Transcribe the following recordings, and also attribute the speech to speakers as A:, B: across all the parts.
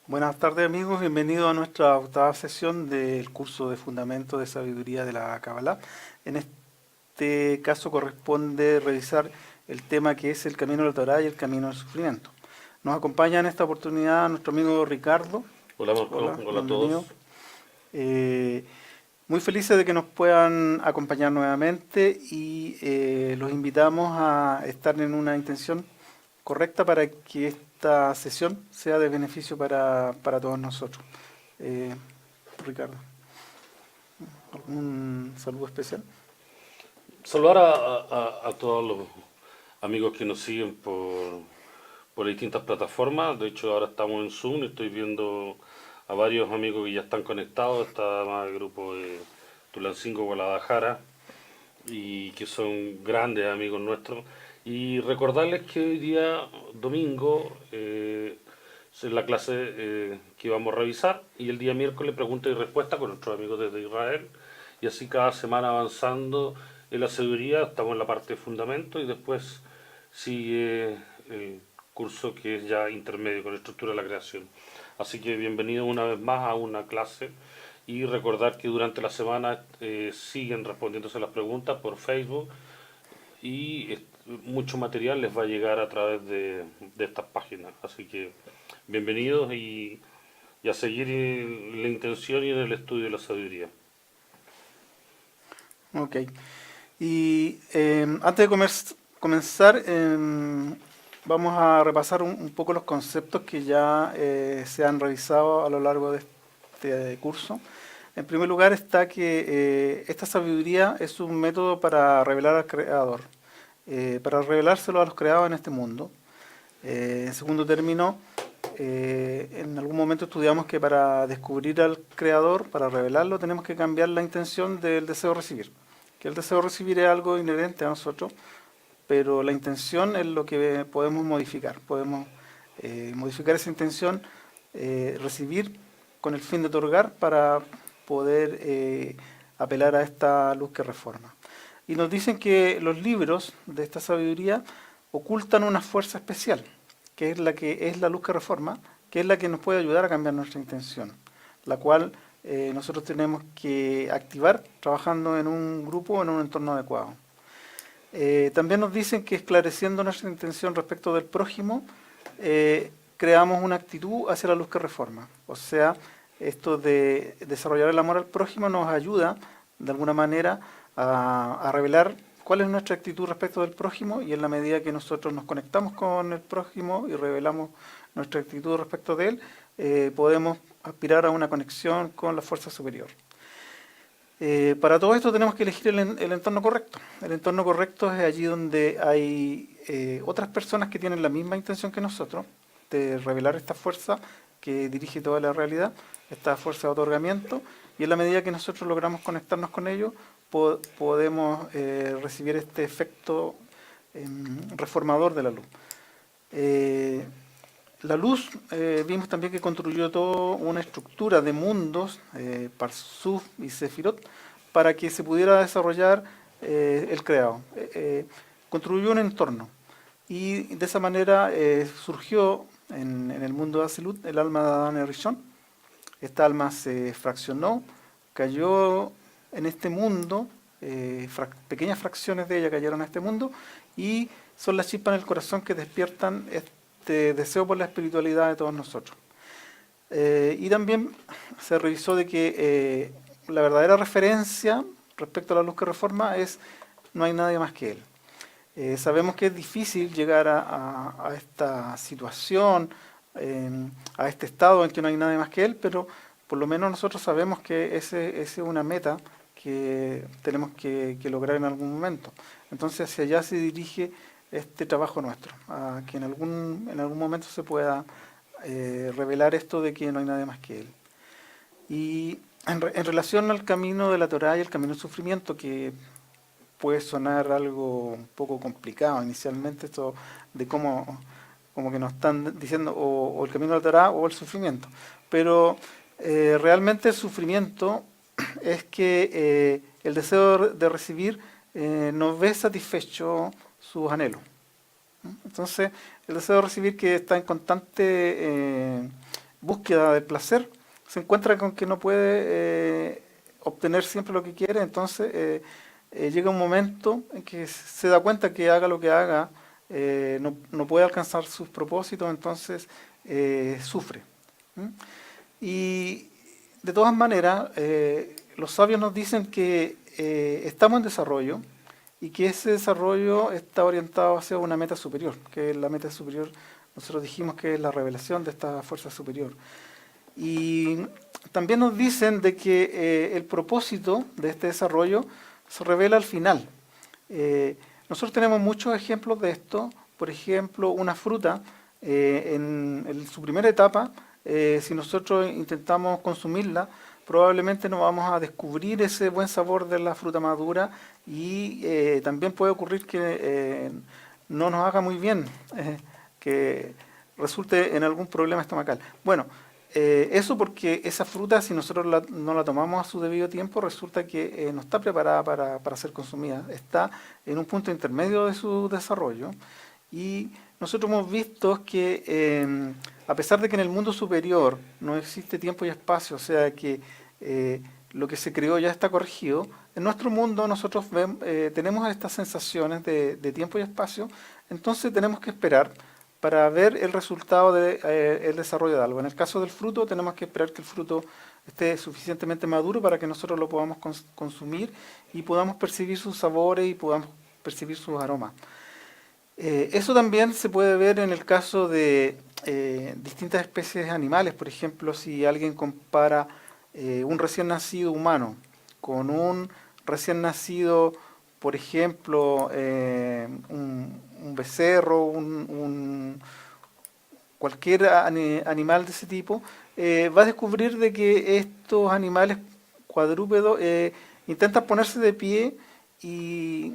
A: Buenas tardes amigos, bienvenidos a nuestra octava sesión del curso de Fundamentos de Sabiduría de la Kabbalah. En este caso corresponde revisar el tema que es el camino de la Torá y el camino del sufrimiento. Nos acompaña en esta oportunidad nuestro amigo Ricardo.
B: Hola Marco,
A: Hola,
B: hola a
A: bienvenido.
B: todos.
A: Eh, Muy felices de que nos puedan acompañar nuevamente y los invitamos a estar en una intención correcta para que esta sesión sea de beneficio para todos nosotros. Eh, Ricardo, ¿algún saludo especial?
B: Saludar a todos los amigos que nos siguen por distintas plataformas. De hecho, ahora estamos en Zoom y estoy viendo a varios amigos que ya están conectados. Está más el grupo de Tulancingo Guadalajara y que son grandes amigos nuestros. Y recordarles que hoy día, domingo, es la clase que vamos a revisar y el día miércoles pregunta y respuesta con nuestros amigos desde Israel. Y así cada semana avanzando en la sabiduría, estamos en la parte de fundamento y después sigue el curso que es ya intermedio con estructura de la creación. Así que bienvenido una vez más a una clase y recordar que durante la semana siguen respondiéndose las preguntas por Facebook y mucho material les va a llegar a través de estas páginas. Así que bienvenidos y a seguir en la intención y en el estudio de la sabiduría.
A: Ok. Y antes de comenzar, vamos a repasar un poco los conceptos que ya se han revisado a lo largo de este curso. En primer lugar está que esta sabiduría es un método para revelar al Creador, para revelárselo a los creados en este mundo. En segundo término, en algún momento estudiamos que para descubrir al Creador, para revelarlo, tenemos que cambiar la intención del deseo de recibir. Que el deseo de recibir es algo inherente a nosotros, pero la intención es lo que podemos modificar. Podemos modificar esa intención, recibir con el fin de otorgar para poder apelar a esta luz que reforma. Y nos dicen que los libros de esta sabiduría ocultan una fuerza especial, que es la luz que reforma, que es la que nos puede ayudar a cambiar nuestra intención, la cual nosotros tenemos que activar trabajando en un grupo o en un entorno adecuado. También nos dicen que esclareciendo nuestra intención respecto del prójimo, creamos una actitud hacia la luz que reforma. O sea, esto de desarrollar el amor al prójimo nos ayuda de alguna manera a revelar cuál es nuestra actitud respecto del prójimo y en la medida que nosotros nos conectamos con el prójimo y revelamos nuestra actitud respecto de él, podemos aspirar a una conexión con la fuerza superior. Para todo esto tenemos que elegir el entorno correcto. El entorno correcto es allí donde hay otras personas que tienen la misma intención que nosotros de revelar esta fuerza que dirige toda la realidad, esta fuerza de otorgamiento, y en la medida que nosotros logramos conectarnos con ellos, podemos recibir este efecto reformador de la luz. Eh, la luz, vimos también que construyó toda una estructura de mundos, Parsuf y Sefirot, para que se pudiera desarrollar el creado. Construyó un entorno y de esa manera surgió en el mundo de Asilut el alma de Adán y Rishon. Esta alma se fraccionó, cayó en este mundo, pequeñas fracciones de ella cayeron a este mundo y son las chispas en el corazón que despiertan este deseo por la espiritualidad de todos nosotros. Y también se revisó de que la verdadera referencia respecto a la luz que reforma es no hay nadie más que él. Sabemos que es difícil llegar a esta situación, a este estado en que no hay nadie más que él, pero por lo menos nosotros sabemos que ese es una meta que tenemos que lograr en algún momento. Entonces hacia allá se dirige este trabajo nuestro, a que en algún momento se pueda revelar esto de que no hay nadie más que él. Y en relación al camino de la Torá y el camino del sufrimiento, que puede sonar algo un poco complicado inicialmente, esto de cómo como que nos están diciendo o el camino de la Torá o el sufrimiento. Pero realmente el sufrimiento es que el deseo de recibir no ve satisfecho sus anhelos. Entonces, el deseo de recibir que está en constante búsqueda del placer, se encuentra con que no puede obtener siempre lo que quiere, entonces llega un momento en que se da cuenta que haga lo que haga, no puede alcanzar sus propósitos, entonces sufre. ¿Mm? Y de todas maneras, los sabios nos dicen que estamos en desarrollo y que ese desarrollo está orientado hacia una meta superior, que la meta superior, nosotros dijimos que es la revelación de esta fuerza superior. Y también nos dicen de que el propósito de este desarrollo se revela al final. Nosotros tenemos muchos ejemplos de esto. Por ejemplo, una fruta, en su primera etapa, si nosotros intentamos consumirla, probablemente no vamos a descubrir ese buen sabor de la fruta madura y también puede ocurrir que no nos haga muy bien, que resulte en algún problema estomacal. Bueno, eso porque esa fruta, si nosotros no la tomamos a su debido tiempo, resulta que no está preparada para ser consumida. Está en un punto intermedio de su desarrollo. Y nosotros hemos visto que a pesar de que en el mundo superior no existe tiempo y espacio, o sea que lo que se creó ya está corregido, en nuestro mundo nosotros tenemos estas sensaciones de tiempo y espacio, entonces tenemos que esperar para ver el resultado del desarrollo de algo. En el caso del fruto, tenemos que esperar que el fruto esté suficientemente maduro para que nosotros lo podamos consumir y podamos percibir sus sabores y podamos percibir sus aromas. Eso también se puede ver en el caso de distintas especies animales. Por ejemplo, si alguien compara un recién nacido humano con un recién nacido, por ejemplo, un becerro, cualquier animal de ese tipo, va a descubrir de que estos animales cuadrúpedos intentan ponerse de pie y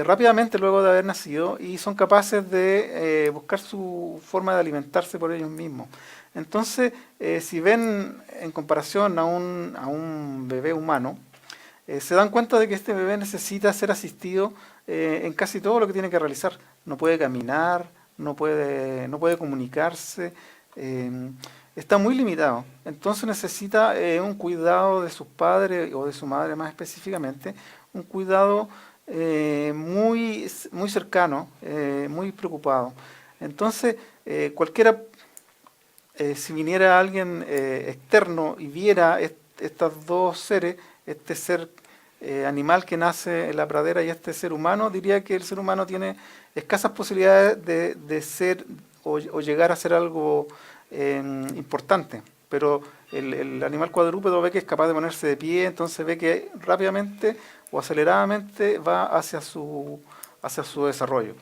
A: rápidamente luego de haber nacido y son capaces de buscar su forma de alimentarse por ellos mismos. Entonces, si ven en comparación a un bebé humano, se dan cuenta de que este bebé necesita ser asistido en casi todo lo que tiene que realizar. No puede caminar, no puede comunicarse, está muy limitado. Entonces necesita un cuidado de sus padres o de su madre más específicamente, un cuidado muy cercano, muy preocupado. Entonces, cualquiera, si viniera alguien externo y viera estos dos seres, este ser animal que nace en la pradera y este ser humano, diría que el ser humano tiene escasas posibilidades de ser o llegar a ser algo importante. Pero el animal cuadrúpedo ve que es capaz de ponerse de pie, entonces ve que rápidamente o aceleradamente va hacia su desarrollo.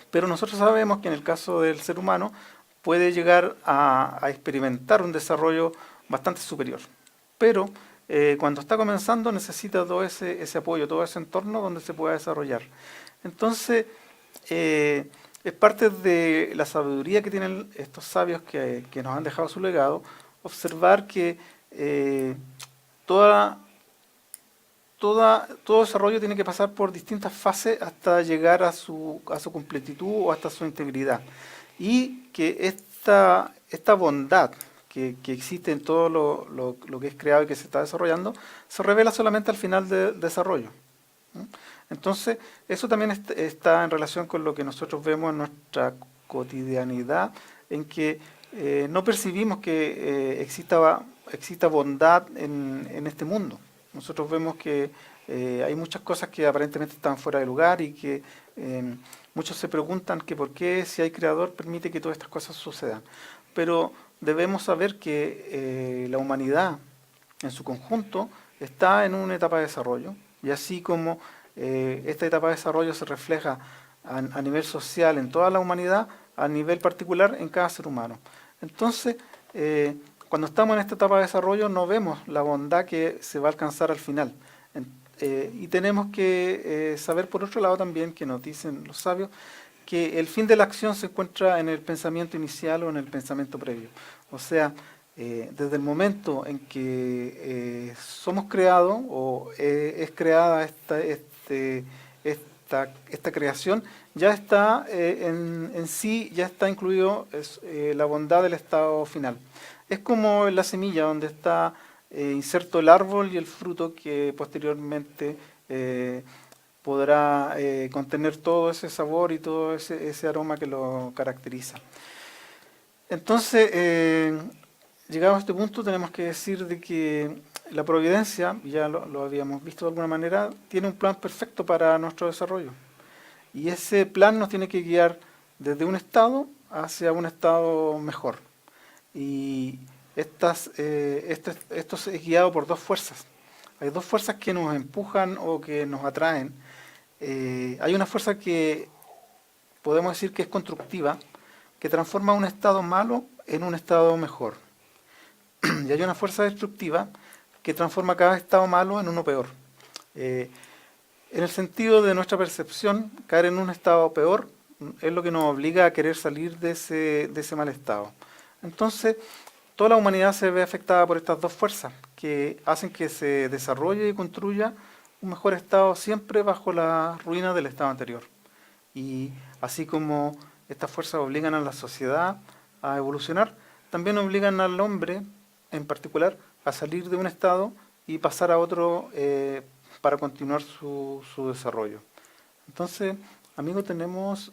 A: Pero nosotros sabemos que en el caso del ser humano puede llegar a experimentar un desarrollo bastante superior. Pero cuando está comenzando necesita todo ese apoyo, todo ese entorno donde se pueda desarrollar. Entonces, es parte de la sabiduría que tienen estos sabios que nos han dejado su legado, observar que toda todo desarrollo tiene que pasar por distintas fases hasta llegar a su completitud o hasta su integridad. Y que esta bondad que existe en todo lo que es creado y que se está desarrollando, se revela solamente al final del desarrollo. ¿Mm? Entonces, eso también está en relación con lo que nosotros vemos en nuestra cotidianidad, en que no percibimos que exista bondad en este mundo. Nosotros vemos que hay muchas cosas que aparentemente están fuera de lugar y que muchos se preguntan que por qué, si hay creador, permite que todas estas cosas sucedan. Pero debemos saber que la humanidad en su conjunto está en una etapa de desarrollo, y así como esta etapa de desarrollo se refleja a nivel social en toda la humanidad, a nivel particular en cada ser humano. Entonces, cuando estamos en esta etapa de desarrollo no vemos la bondad que se va a alcanzar al final. Y tenemos que saber por otro lado también, que nos dicen los sabios, que el fin de la acción se encuentra en el pensamiento inicial o en el pensamiento previo. O sea, desde el momento en que somos creados o es creada esta creación, ya está en sí, ya está incluido la bondad del estado final. es como la semilla donde está inserto el árbol y el fruto que posteriormente podrá contener todo ese sabor y todo ese aroma que lo caracteriza. Entonces, llegado a este punto, tenemos que decir de que la providencia, ya lo habíamos visto de alguna manera, tiene un plan perfecto para nuestro desarrollo. Y ese plan nos tiene que guiar desde un estado hacia un estado mejor. Y esto es guiado por dos fuerzas. Hay dos fuerzas que nos empujan o que nos atraen. Hay una fuerza que podemos decir que es constructiva, que transforma un estado malo en un estado mejor. Y hay una fuerza destructiva que transforma cada estado malo en uno peor. En el sentido de nuestra percepción, caer en un estado peor es lo que nos obliga a querer salir de ese mal estado. Entonces, toda la humanidad se ve afectada por estas dos fuerzas que hacen que se desarrolle y construya un mejor estado siempre bajo la ruina del estado anterior. Y así como estas fuerzas obligan a la sociedad a evolucionar, también obligan al hombre en particular a salir de un estado y pasar a otro para continuar su desarrollo. Entonces, amigos, ¿tenemos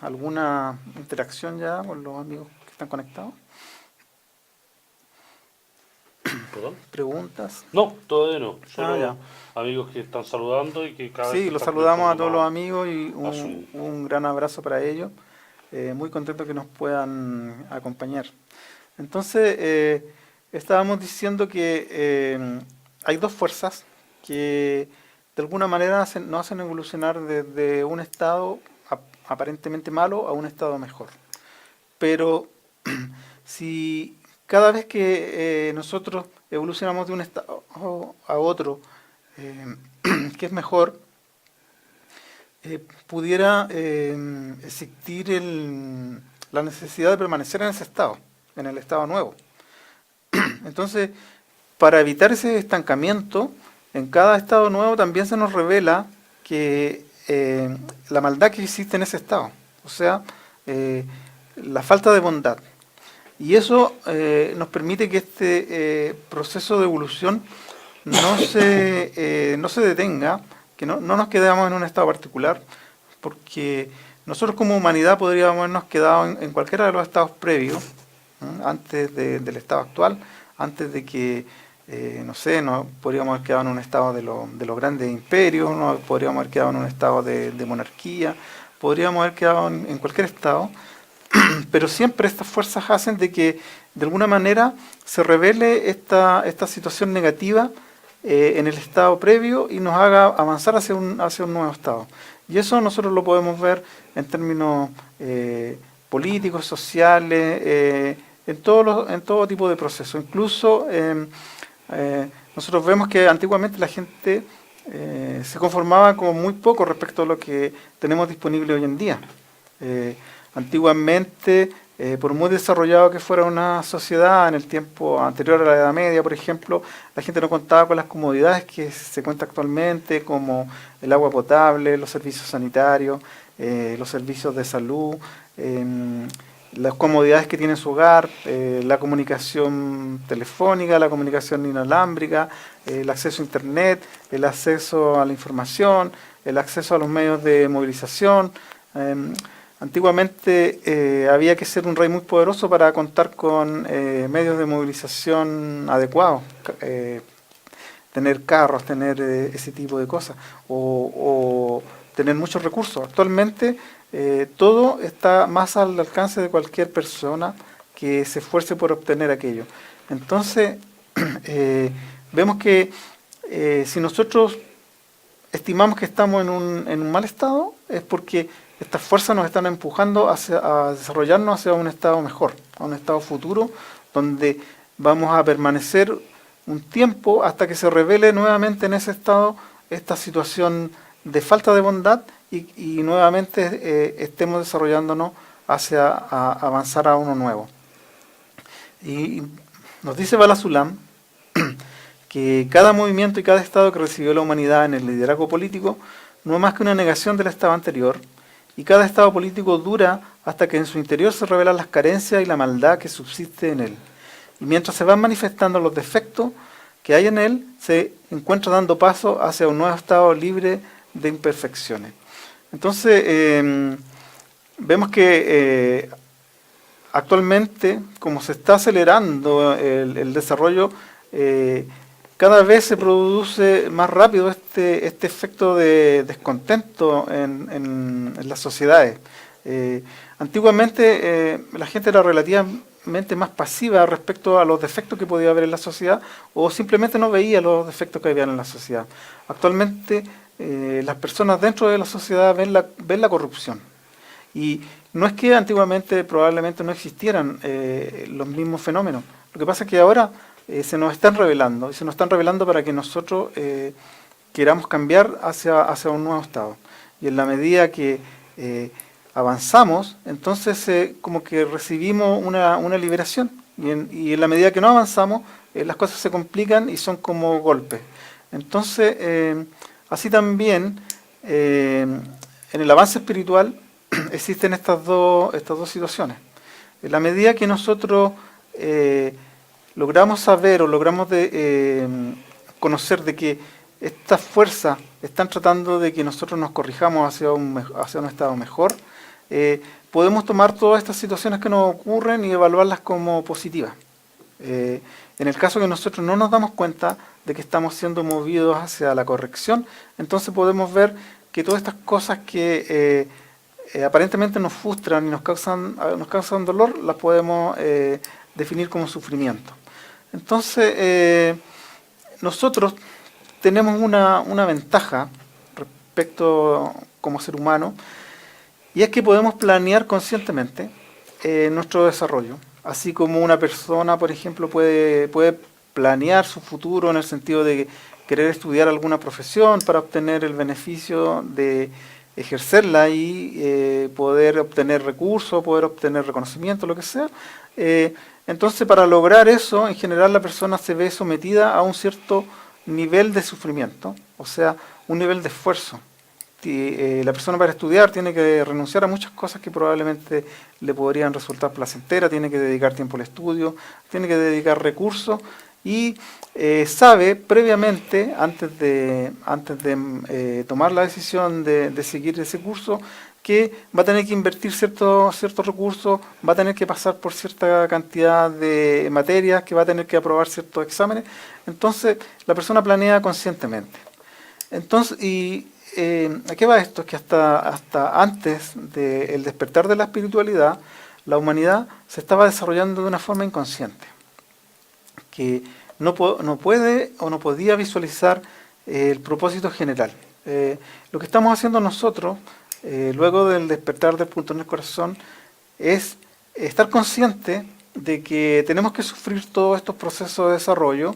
A: alguna interacción ya con los amigos que están conectados?
B: ¿Perdón?
A: ¿Preguntas?
B: No, todavía no. Solo
A: ya.
B: amigos que están saludando y que cada vez
A: Sí,
B: se
A: los
B: están
A: saludamos a
B: conectando
A: todos los
B: más
A: amigos y
B: a Zoom.
A: un gran abrazo para ellos. Muy contento que nos puedan acompañar. Entonces, estábamos diciendo que hay dos fuerzas que de alguna manera nos hacen evolucionar desde un estado aparentemente malo a un estado mejor. Pero si cada vez que nosotros evolucionamos de un estado a otro que es mejor, pudiera existir la necesidad de permanecer en ese estado, en el estado nuevo. Entonces, para evitar ese estancamiento, en cada estado nuevo también se nos revela que la maldad que existe en ese estado, o sea, la falta de bondad. Y eso nos permite que este proceso de evolución no se detenga, que no nos quedemos en un estado particular, porque nosotros como humanidad podríamos habernos quedado en cualquiera de los estados previos, antes del estado actual, antes de que, no sé, nos podríamos haber quedado en un estado de los grandes imperios, nos podríamos haber quedado en un estado de monarquía, podríamos haber quedado en cualquier estado, pero siempre estas fuerzas hacen de que de alguna manera se revele esta situación negativa en el estado previo y nos haga avanzar hacia un nuevo estado. Y eso nosotros lo podemos ver en términos políticos, sociales, en todo tipo de procesos. Incluso nosotros vemos que antiguamente la gente se conformaba con muy poco respecto a lo que tenemos disponible hoy en día. Antiguamente, por muy desarrollado que fuera una sociedad en el tiempo anterior a la Edad Media, por ejemplo, la gente no contaba con las comodidades que se cuenta actualmente, como el agua potable, los servicios sanitarios, los servicios de salud, las comodidades que tiene su hogar, la comunicación telefónica, la comunicación inalámbrica, el acceso a Internet, el acceso a la información, el acceso a los medios de movilización. Antiguamente había que ser un rey muy poderoso para contar con medios de movilización adecuados, tener carros, tener ese tipo de cosas, o tener muchos recursos. Actualmente todo está más al alcance de cualquier persona que se esfuerce por obtener aquello. Entonces, vemos que si nosotros estimamos que estamos en un mal estado, es porque estas fuerzas nos están empujando a desarrollarnos hacia un estado mejor, a un estado futuro, donde vamos a permanecer un tiempo hasta que se revele nuevamente en ese estado esta situación de falta de bondad y nuevamente estemos desarrollándonos hacia avanzar a uno nuevo. Y nos dice Bala Sulam que cada movimiento y cada estado que recibió la humanidad en el liderazgo político no es más que una negación del estado anterior, y cada estado político dura hasta que en su interior se revelan las carencias y la maldad que subsiste en él. Y mientras se van manifestando los defectos que hay en él, se encuentra dando paso hacia un nuevo estado libre de imperfecciones. Entonces, vemos que actualmente, como se está acelerando el desarrollo, cada vez se produce más rápido este efecto de descontento en las sociedades. Antiguamente la gente era relativamente más pasiva respecto a los defectos que podía haber en la sociedad, o simplemente no veía los defectos que había en la sociedad. Actualmente las personas dentro de la sociedad ven la corrupción. Y no es que antiguamente probablemente no existieran los mismos fenómenos. Lo que pasa es que ahora se nos están revelando, y se nos están revelando para que nosotros queramos cambiar hacia un nuevo estado. Y en la medida que avanzamos, entonces como que recibimos una liberación. Y en la medida que no avanzamos, las cosas se complican y son como golpes. Entonces, así también, en el avance espiritual existen estas dos situaciones. En la medida que nosotros logramos saber o logramos conocer de que estas fuerzas están tratando de que nosotros nos corrijamos hacia un estado mejor, podemos tomar todas estas situaciones que nos ocurren y evaluarlas como positivas. En el caso que nosotros no nos damos cuenta de que estamos siendo movidos hacia la corrección, entonces podemos ver que todas estas cosas que aparentemente nos frustran y nos causan dolor, las podemos definir como sufrimiento. Entonces, nosotros tenemos una ventaja respecto como ser humano, y es que podemos planear conscientemente nuestro desarrollo. Así como una persona, por ejemplo, puede planear su futuro en el sentido de querer estudiar alguna profesión para obtener el beneficio de ejercerla y poder obtener recursos, poder obtener reconocimiento, lo que sea. Entonces, para lograr eso, en general la persona se ve sometida a un cierto nivel de sufrimiento, o sea, un nivel de esfuerzo. La persona para estudiar tiene que renunciar a muchas cosas que probablemente le podrían resultar placenteras, tiene que dedicar tiempo al estudio, tiene que dedicar recursos y sabe previamente, antes de tomar la decisión de seguir ese curso, que va a tener que invertir ciertos recursos, va a tener que pasar por cierta cantidad de materias, que va a tener que aprobar ciertos exámenes. Entonces, la persona planea conscientemente. Entonces, ¿a qué va esto? Es que hasta antes del despertar de la espiritualidad, la humanidad se estaba desarrollando de una forma inconsciente, que no puede o no podía visualizar el propósito general. Lo que estamos haciendo nosotros, luego del despertar del punto en el corazón, es estar consciente de que tenemos que sufrir todos estos procesos de desarrollo,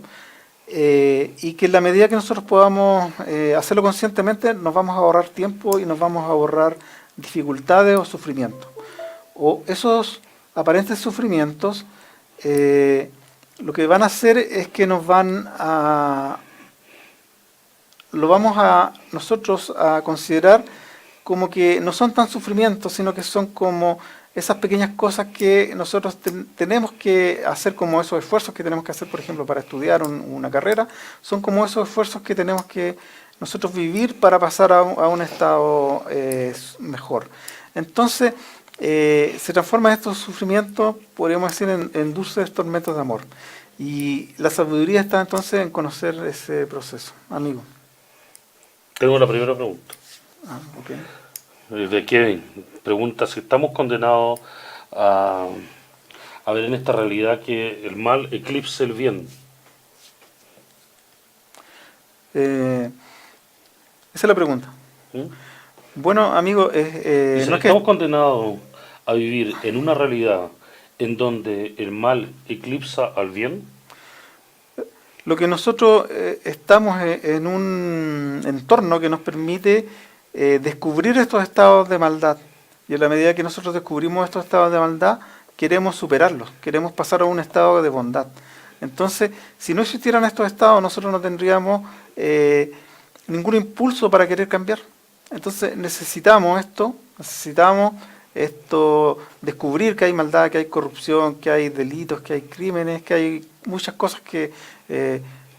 A: y que en la medida que nosotros podamos hacerlo conscientemente, nos vamos a ahorrar tiempo y nos vamos a ahorrar dificultades o sufrimientos. O esos aparentes sufrimientos, lo que van a hacer es que lo vamos a nosotros a considerar como que no son tan sufrimientos, sino que son como esas pequeñas cosas que nosotros tenemos que hacer, como esos esfuerzos que tenemos que hacer, por ejemplo, para estudiar una carrera, son como esos esfuerzos que tenemos que nosotros vivir para pasar a un estado mejor. Entonces, se transforman estos sufrimientos, podríamos decir, en dulces tormentos de amor. Y la sabiduría está entonces en conocer ese proceso. Amigo.
B: Tengo la primera pregunta.
A: Okay.
B: De Kevin. Pregunta si estamos condenados a ver en esta realidad que el mal eclipse el bien.
A: Esa es la pregunta.
B: ¿Mm?
A: Bueno, amigo,
B: Dice,
A: no es que
B: ¿estamos condenados a vivir en una realidad en donde el mal eclipsa al bien?
A: lo que nosotros estamos en un entorno que nos permite descubrir estos estados de maldad. Y en la medida que nosotros descubrimos estos estados de maldad, queremos superarlos, queremos pasar a un estado de bondad. Entonces, si no existieran estos estados, nosotros no tendríamos ningún impulso para querer cambiar. Entonces, necesitamos esto, necesitamos descubrir que hay maldad, que hay corrupción, que hay delitos, que hay crímenes, que hay muchas cosas que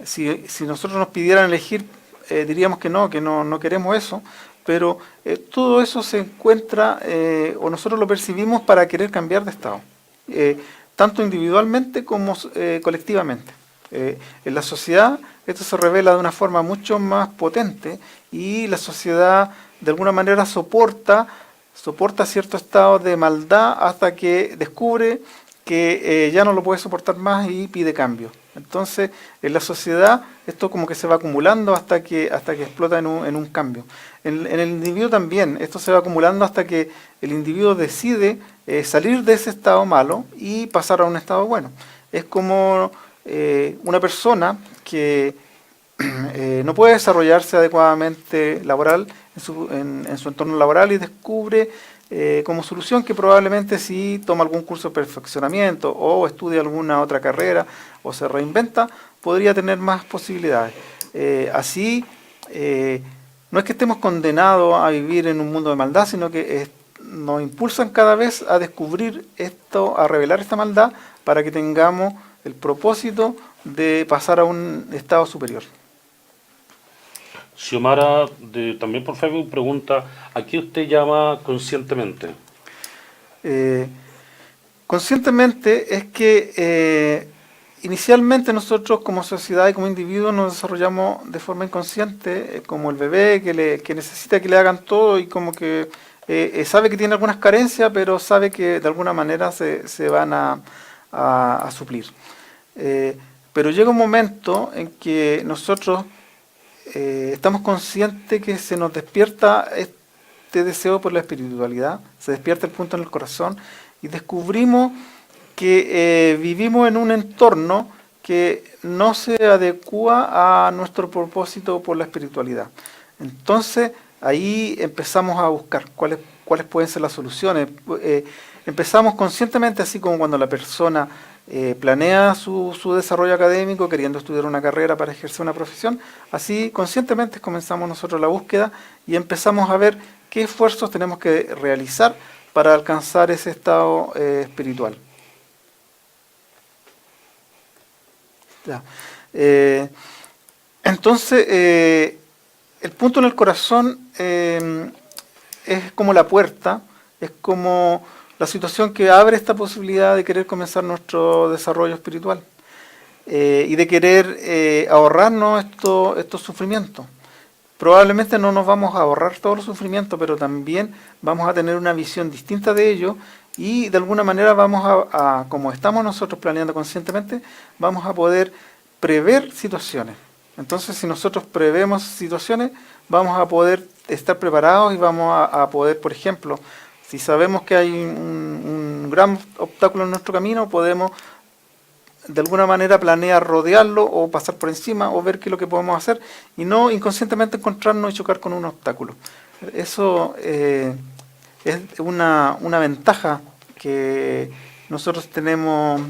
A: si nosotros nos pidieran elegir, diríamos que no queremos eso, pero todo eso se encuentra, o nosotros lo percibimos para querer cambiar de estado, tanto individualmente como colectivamente. En la sociedad esto se revela de una forma mucho más potente y la sociedad de alguna manera soporta cierto estado de maldad hasta que descubre que ya no lo puede soportar más y pide cambio. Entonces, en la sociedad esto como que se va acumulando hasta que explota en un cambio. En el individuo también, esto se va acumulando hasta que el individuo decide salir de ese estado malo y pasar a un estado bueno. Es como una persona que no puede desarrollarse adecuadamente laboral en su entorno laboral y descubre como solución que probablemente si toma algún curso de perfeccionamiento o estudia alguna otra carrera o se reinventa, podría tener más posibilidades. Así, no es que estemos condenados a vivir en un mundo de maldad, sino que nos impulsan cada vez a descubrir esto, a revelar esta maldad para que tengamos el propósito de pasar a un estado superior.
B: Xiomara, también por Facebook, pregunta, ¿a qué usted llama conscientemente?
A: Conscientemente es que inicialmente nosotros como sociedad y como individuos nos desarrollamos de forma inconsciente, como el bebé que necesita que le hagan todo y como que sabe que tiene algunas carencias, pero sabe que de alguna manera se van a suplir. Pero llega un momento en que nosotros estamos conscientes que se nos despierta este deseo por la espiritualidad, se despierta el punto en el corazón y descubrimos que vivimos en un entorno que no se adecua a nuestro propósito por la espiritualidad. Entonces ahí empezamos a buscar cuáles pueden ser las soluciones. Empezamos conscientemente, así como cuando la persona planea su desarrollo académico, queriendo estudiar una carrera para ejercer una profesión, así conscientemente comenzamos nosotros la búsqueda y empezamos a ver qué esfuerzos tenemos que realizar para alcanzar ese estado espiritual. Ya. Entonces, el punto en el corazón es como la puerta, es como la situación que abre esta posibilidad de querer comenzar nuestro desarrollo espiritual y de querer ahorrarnos estos sufrimientos. Probablemente no nos vamos a ahorrar todos los sufrimientos, pero también vamos a tener una visión distinta de ello y de alguna manera vamos como estamos nosotros planeando conscientemente, vamos a poder prever situaciones. Entonces, si nosotros prevemos situaciones, vamos a poder estar preparados y vamos a poder, por ejemplo, si sabemos que hay un gran obstáculo en nuestro camino, podemos de alguna manera planear rodearlo o pasar por encima o ver qué es lo que podemos hacer y no inconscientemente encontrarnos y chocar con un obstáculo. Eso es una ventaja que nosotros tenemos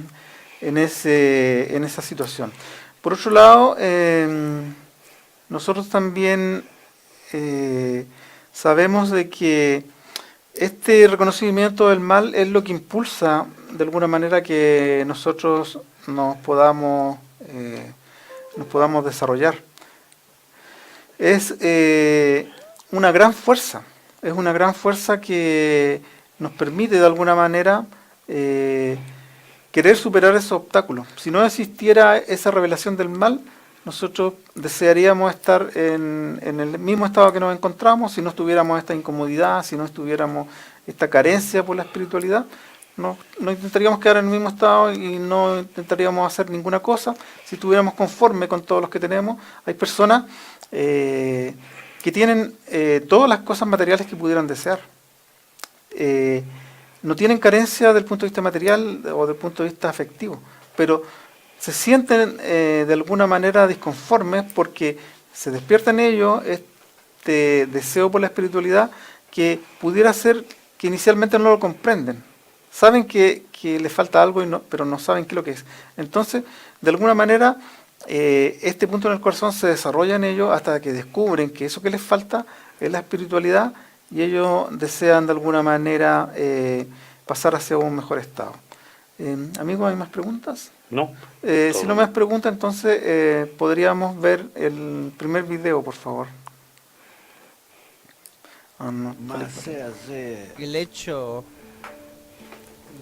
A: en esa situación. Por otro lado, nosotros también sabemos de que este reconocimiento del mal es lo que impulsa de alguna manera que nosotros nos podamos desarrollar. Es una gran fuerza que nos permite de alguna manera querer superar esos obstáculos. Si no existiera esa revelación del mal, nosotros desearíamos estar en el mismo estado que nos encontramos, si no estuviéramos esta incomodidad, si no estuviéramos esta carencia por la espiritualidad, no intentaríamos quedar en el mismo estado y no intentaríamos hacer ninguna cosa si estuviéramos conformes con todos los que tenemos. Hay personas que tienen todas las cosas materiales que pudieran desear. No tienen carencia desde el punto de vista material o desde el punto de vista afectivo, pero se sienten de alguna manera disconformes porque se despierta en ellos este deseo por la espiritualidad que pudiera ser que inicialmente no lo comprenden. Saben que les falta algo, pero no saben qué es lo que es. Entonces, de alguna manera, este punto en el corazón se desarrolla en ellos hasta que descubren que eso que les falta es la espiritualidad y ellos desean de alguna manera pasar hacia un mejor estado. Amigos, ¿hay más preguntas?
B: No,
A: Si
B: todo
A: no hay
B: bien.
A: más preguntas, entonces podríamos ver el primer video, por favor. No,
C: מעשה הזה
D: El hecho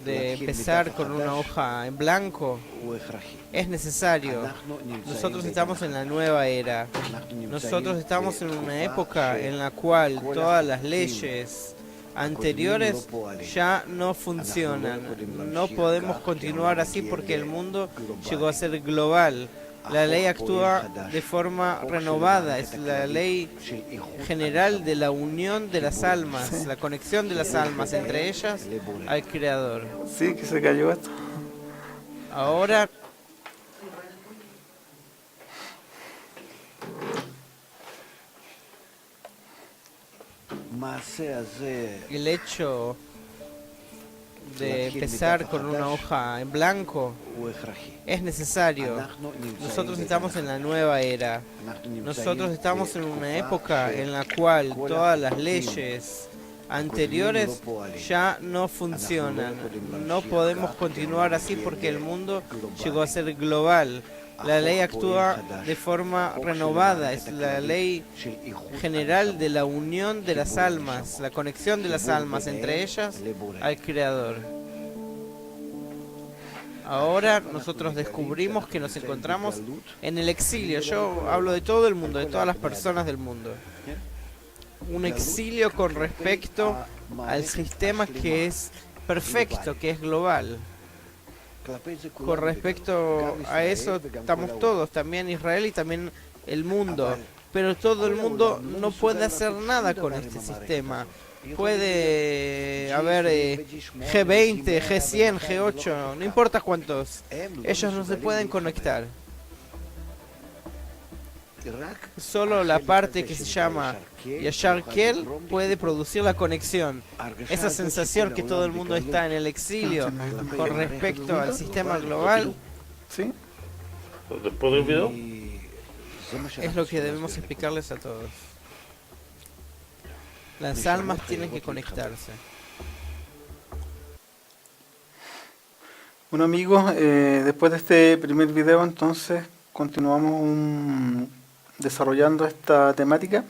D: de
C: להתחיל
D: empezar
C: מדף
D: con una
C: חדש
D: hoja en blanco
C: הוא הכרחי.
D: es necesario.
C: אנחנו נמצאים
D: Nosotros
C: בעידן
D: estamos en
C: אחר.
D: la nueva era.
C: אנחנו נמצאים
D: Nosotros estamos en una
C: בתקופה
D: época en la cual
C: כל
D: todas las
C: החוקים
D: leyes
C: הקודמים
D: anteriores
C: לא פועלים.
D: ya no
C: אנחנו לא
D: funcionan.
C: יכולים
D: No
C: להמשיך
D: podemos
C: כך, כי
D: continuar
C: העולם
D: así
C: הגיע
D: porque el mundo
C: לגלובלי.
D: llegó a ser global. La ley
C: החוק
D: actúa
C: פועל חדש.
D: de forma
C: חוק של
D: renovada.
C: המערכת
D: Es la
C: הכללית
D: ley
C: של איחוד
D: general de la unión de las
C: חיבור
D: almas,
A: Sí.
D: la conexión de las almas entre ellas
C: לבורא.
D: al Creador.
A: Sí, que se cayó esto.
D: Ahora
C: מעשה הזה
D: el hecho de
C: להתחיל
D: empezar
C: מדף
D: con una
C: חדש
D: hoja en blanco
C: הוא הכרחי.
D: es necesario.
C: אנחנו נמצאים
D: Nosotros
C: בעידן
D: estamos en
C: אחר.
D: la nueva era.
C: אנחנו נמצאים
D: Nosotros estamos en una
C: בתקופה
D: época en la cual todas las leyes anteriores ya no funcionan. No podemos continuar así porque el mundo llegó a ser global. La ley actúa de forma renovada. Es la ley
C: של איחוד
D: general de la unión de las almas, la conexión de las almas entre ellas al Creador. Ahora nosotros descubrimos que nos encontramos en el exilio. Yo hablo de todo el mundo, de todas las personas del mundo. Un exilio con respecto al sistema que es perfecto, que es global. Con respecto a eso estamos todos, también Israel y también el mundo. Pero todo el mundo no puede hacer nada con este sistema. Puede haber G20, G100, G8, no importa cuántos. Ellos no se pueden conectar. Solo la parte que se llama Yashar Kel puede producir la conexión. Esa sensación que todo el mundo está en el exilio con respecto al sistema global
A: ¿Sí?
B: Después del video,
D: es lo que debemos explicarles a todos. Las almas tienen que conectarse.
A: Bueno amigos, después de este primer video entonces continuamos desarrollando esta temática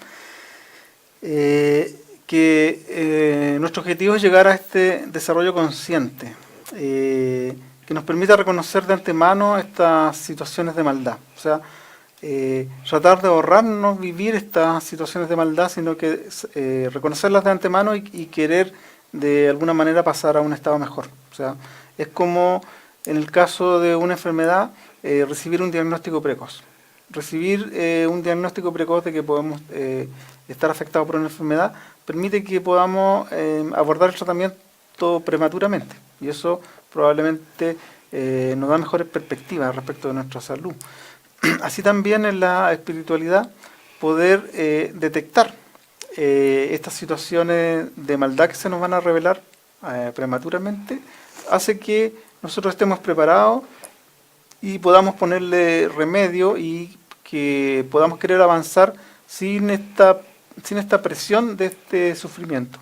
A: nuestro objetivo es llegar a este desarrollo consciente que nos permita reconocer de antemano estas situaciones de maldad, o sea, tratar de ahorrarnos vivir estas situaciones de maldad, sino que reconocerlas de antemano y querer de alguna manera pasar a un estado mejor. O sea, es como en el caso de una enfermedad recibir un diagnóstico precoz. Recibir un diagnóstico precoz de que podemos estar afectados por una enfermedad permite que podamos abordar el tratamiento prematuramente, y eso probablemente nos da mejores perspectivas respecto de nuestra salud. Así también en la espiritualidad, poder detectar estas situaciones de maldad que se nos van a revelar prematuramente, hace que nosotros estemos preparados y podamos ponerle remedio y que podamos querer avanzar sin esta presión de este sufrimiento.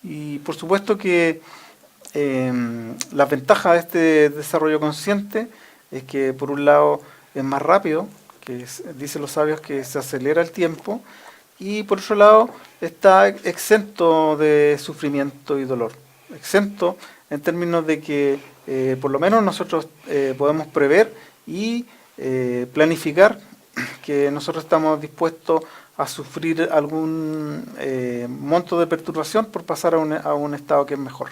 A: Y por supuesto que las ventajas de este desarrollo consciente es que por un lado es más rápido, dicen los sabios que se acelera el tiempo, y por otro lado está exento de sufrimiento y dolor. Exento en términos de que por lo menos nosotros podemos prever y planificar que nosotros estamos dispuestos a sufrir algún monto de perturbación por pasar a un estado que es mejor.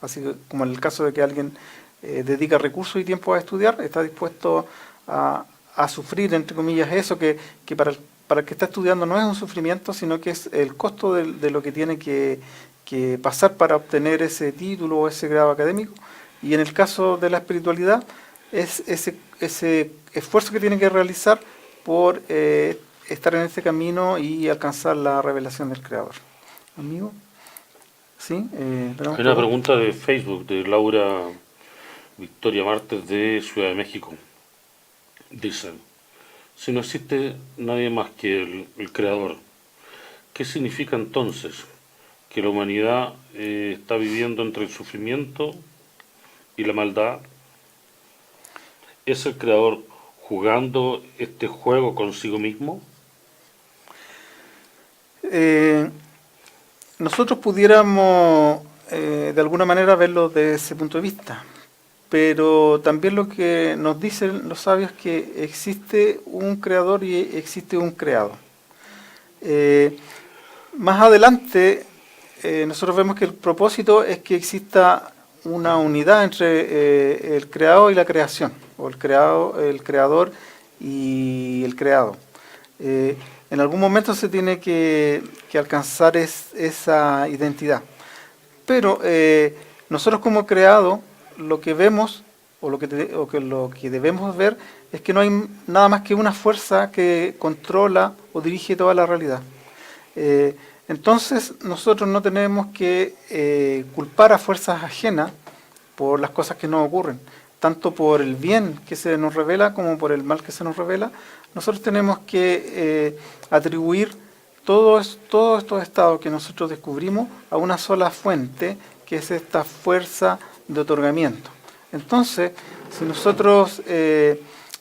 A: Así que, como en el caso de que alguien dedica recursos y tiempo a estudiar, está dispuesto a sufrir, entre comillas, eso que para el que está estudiando no es un sufrimiento, sino que es el costo de lo que tiene que pasar para obtener ese título o ese grado académico. Y en el caso de la espiritualidad, es ese esfuerzo que tiene que realizar por estar en este camino y alcanzar la revelación del Creador. ¿Amigo? ¿Sí?
B: hay una pregunta de Facebook de Laura Victoria Martes de Ciudad de México. Dicen, si no existe nadie más que el Creador, ¿qué significa entonces que la humanidad está viviendo entre el sufrimiento y la maldad. ¿Es el Creador jugando este juego consigo mismo?
A: Nosotros pudiéramos de alguna manera verlo desde ese punto de vista, pero también lo que nos dicen los sabios es que existe un creador y existe un creado. Más adelante nosotros vemos que el propósito es que exista una unidad entre el creado y la creación, o el creador y el creado. En algún momento se tiene que alcanzar esa identidad. Pero nosotros como creado, lo que vemos, o lo que debemos ver, es que no hay nada más que una fuerza que controla o dirige toda la realidad. Entonces nosotros no tenemos que culpar a fuerzas ajenas por las cosas que nos ocurren, tanto por el bien que se nos revela como por el mal que se nos revela. Nosotros tenemos que atribuir todos estos estados que nosotros descubrimos a una sola fuente, que es esta fuerza de otorgamiento. Entonces, si nosotros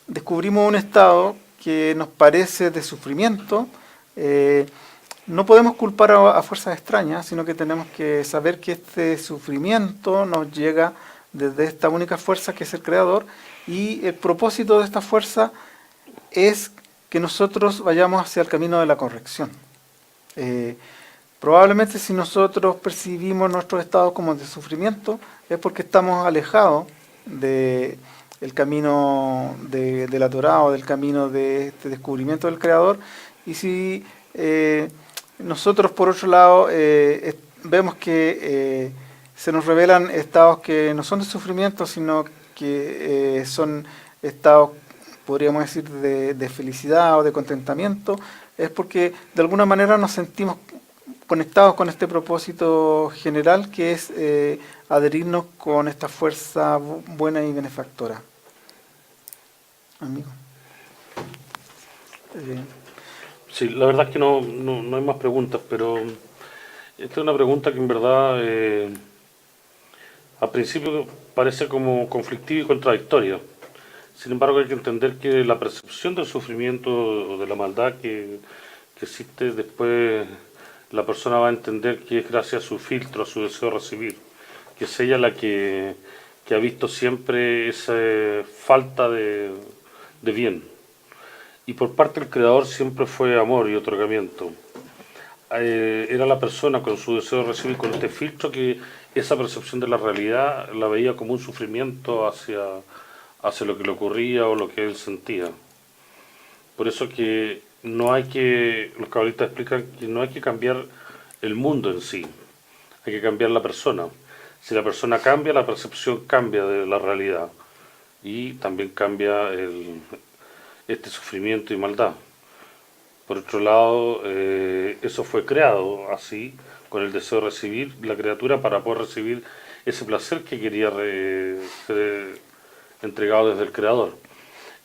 A: descubrimos un estado que nos parece de sufrimiento, no podemos culpar a fuerzas extrañas, sino que tenemos que saber que este sufrimiento nos llega desde esta única fuerza que es el Creador, y el propósito de esta fuerza es que nosotros vayamos hacia el camino de la corrección. Probablemente si nosotros percibimos nuestros estados como de sufrimiento, es porque estamos alejados del camino de la Torá, o del camino de este descubrimiento del Creador. Y si nosotros, por otro lado, vemos que se nos revelan estados que no son de sufrimiento, sino que son estados, podríamos decir, de felicidad o de contentamiento, es porque de alguna manera nos sentimos conectados con este propósito general, que es adherirnos con esta fuerza buena y benefactora. Amigo.
B: Sí, la verdad es que no hay más preguntas, pero esta es una pregunta que en verdad al principio parece como conflictiva y contradictoria. Sin embargo, hay que entender que la percepción del sufrimiento o de la maldad que existe, después la persona va a entender que es gracias a su filtro, a su deseo de recibir, que es ella la que ha visto siempre esa falta de bien. Y por parte del Creador siempre fue amor y otorgamiento. Era la persona con su deseo de recibir, con este filtro, que esa percepción de la realidad la veía como un sufrimiento hacia lo que le ocurría o lo que él sentía. Por eso que no hay que, los cabalistas explican que no hay que cambiar el mundo en sí, hay que cambiar la persona. Si la persona cambia, la percepción cambia de la realidad y también cambia este sufrimiento y maldad. Por otro lado, eso fue creado así, con el deseo de recibir la criatura para poder recibir ese placer que quería ser entregado desde el Creador.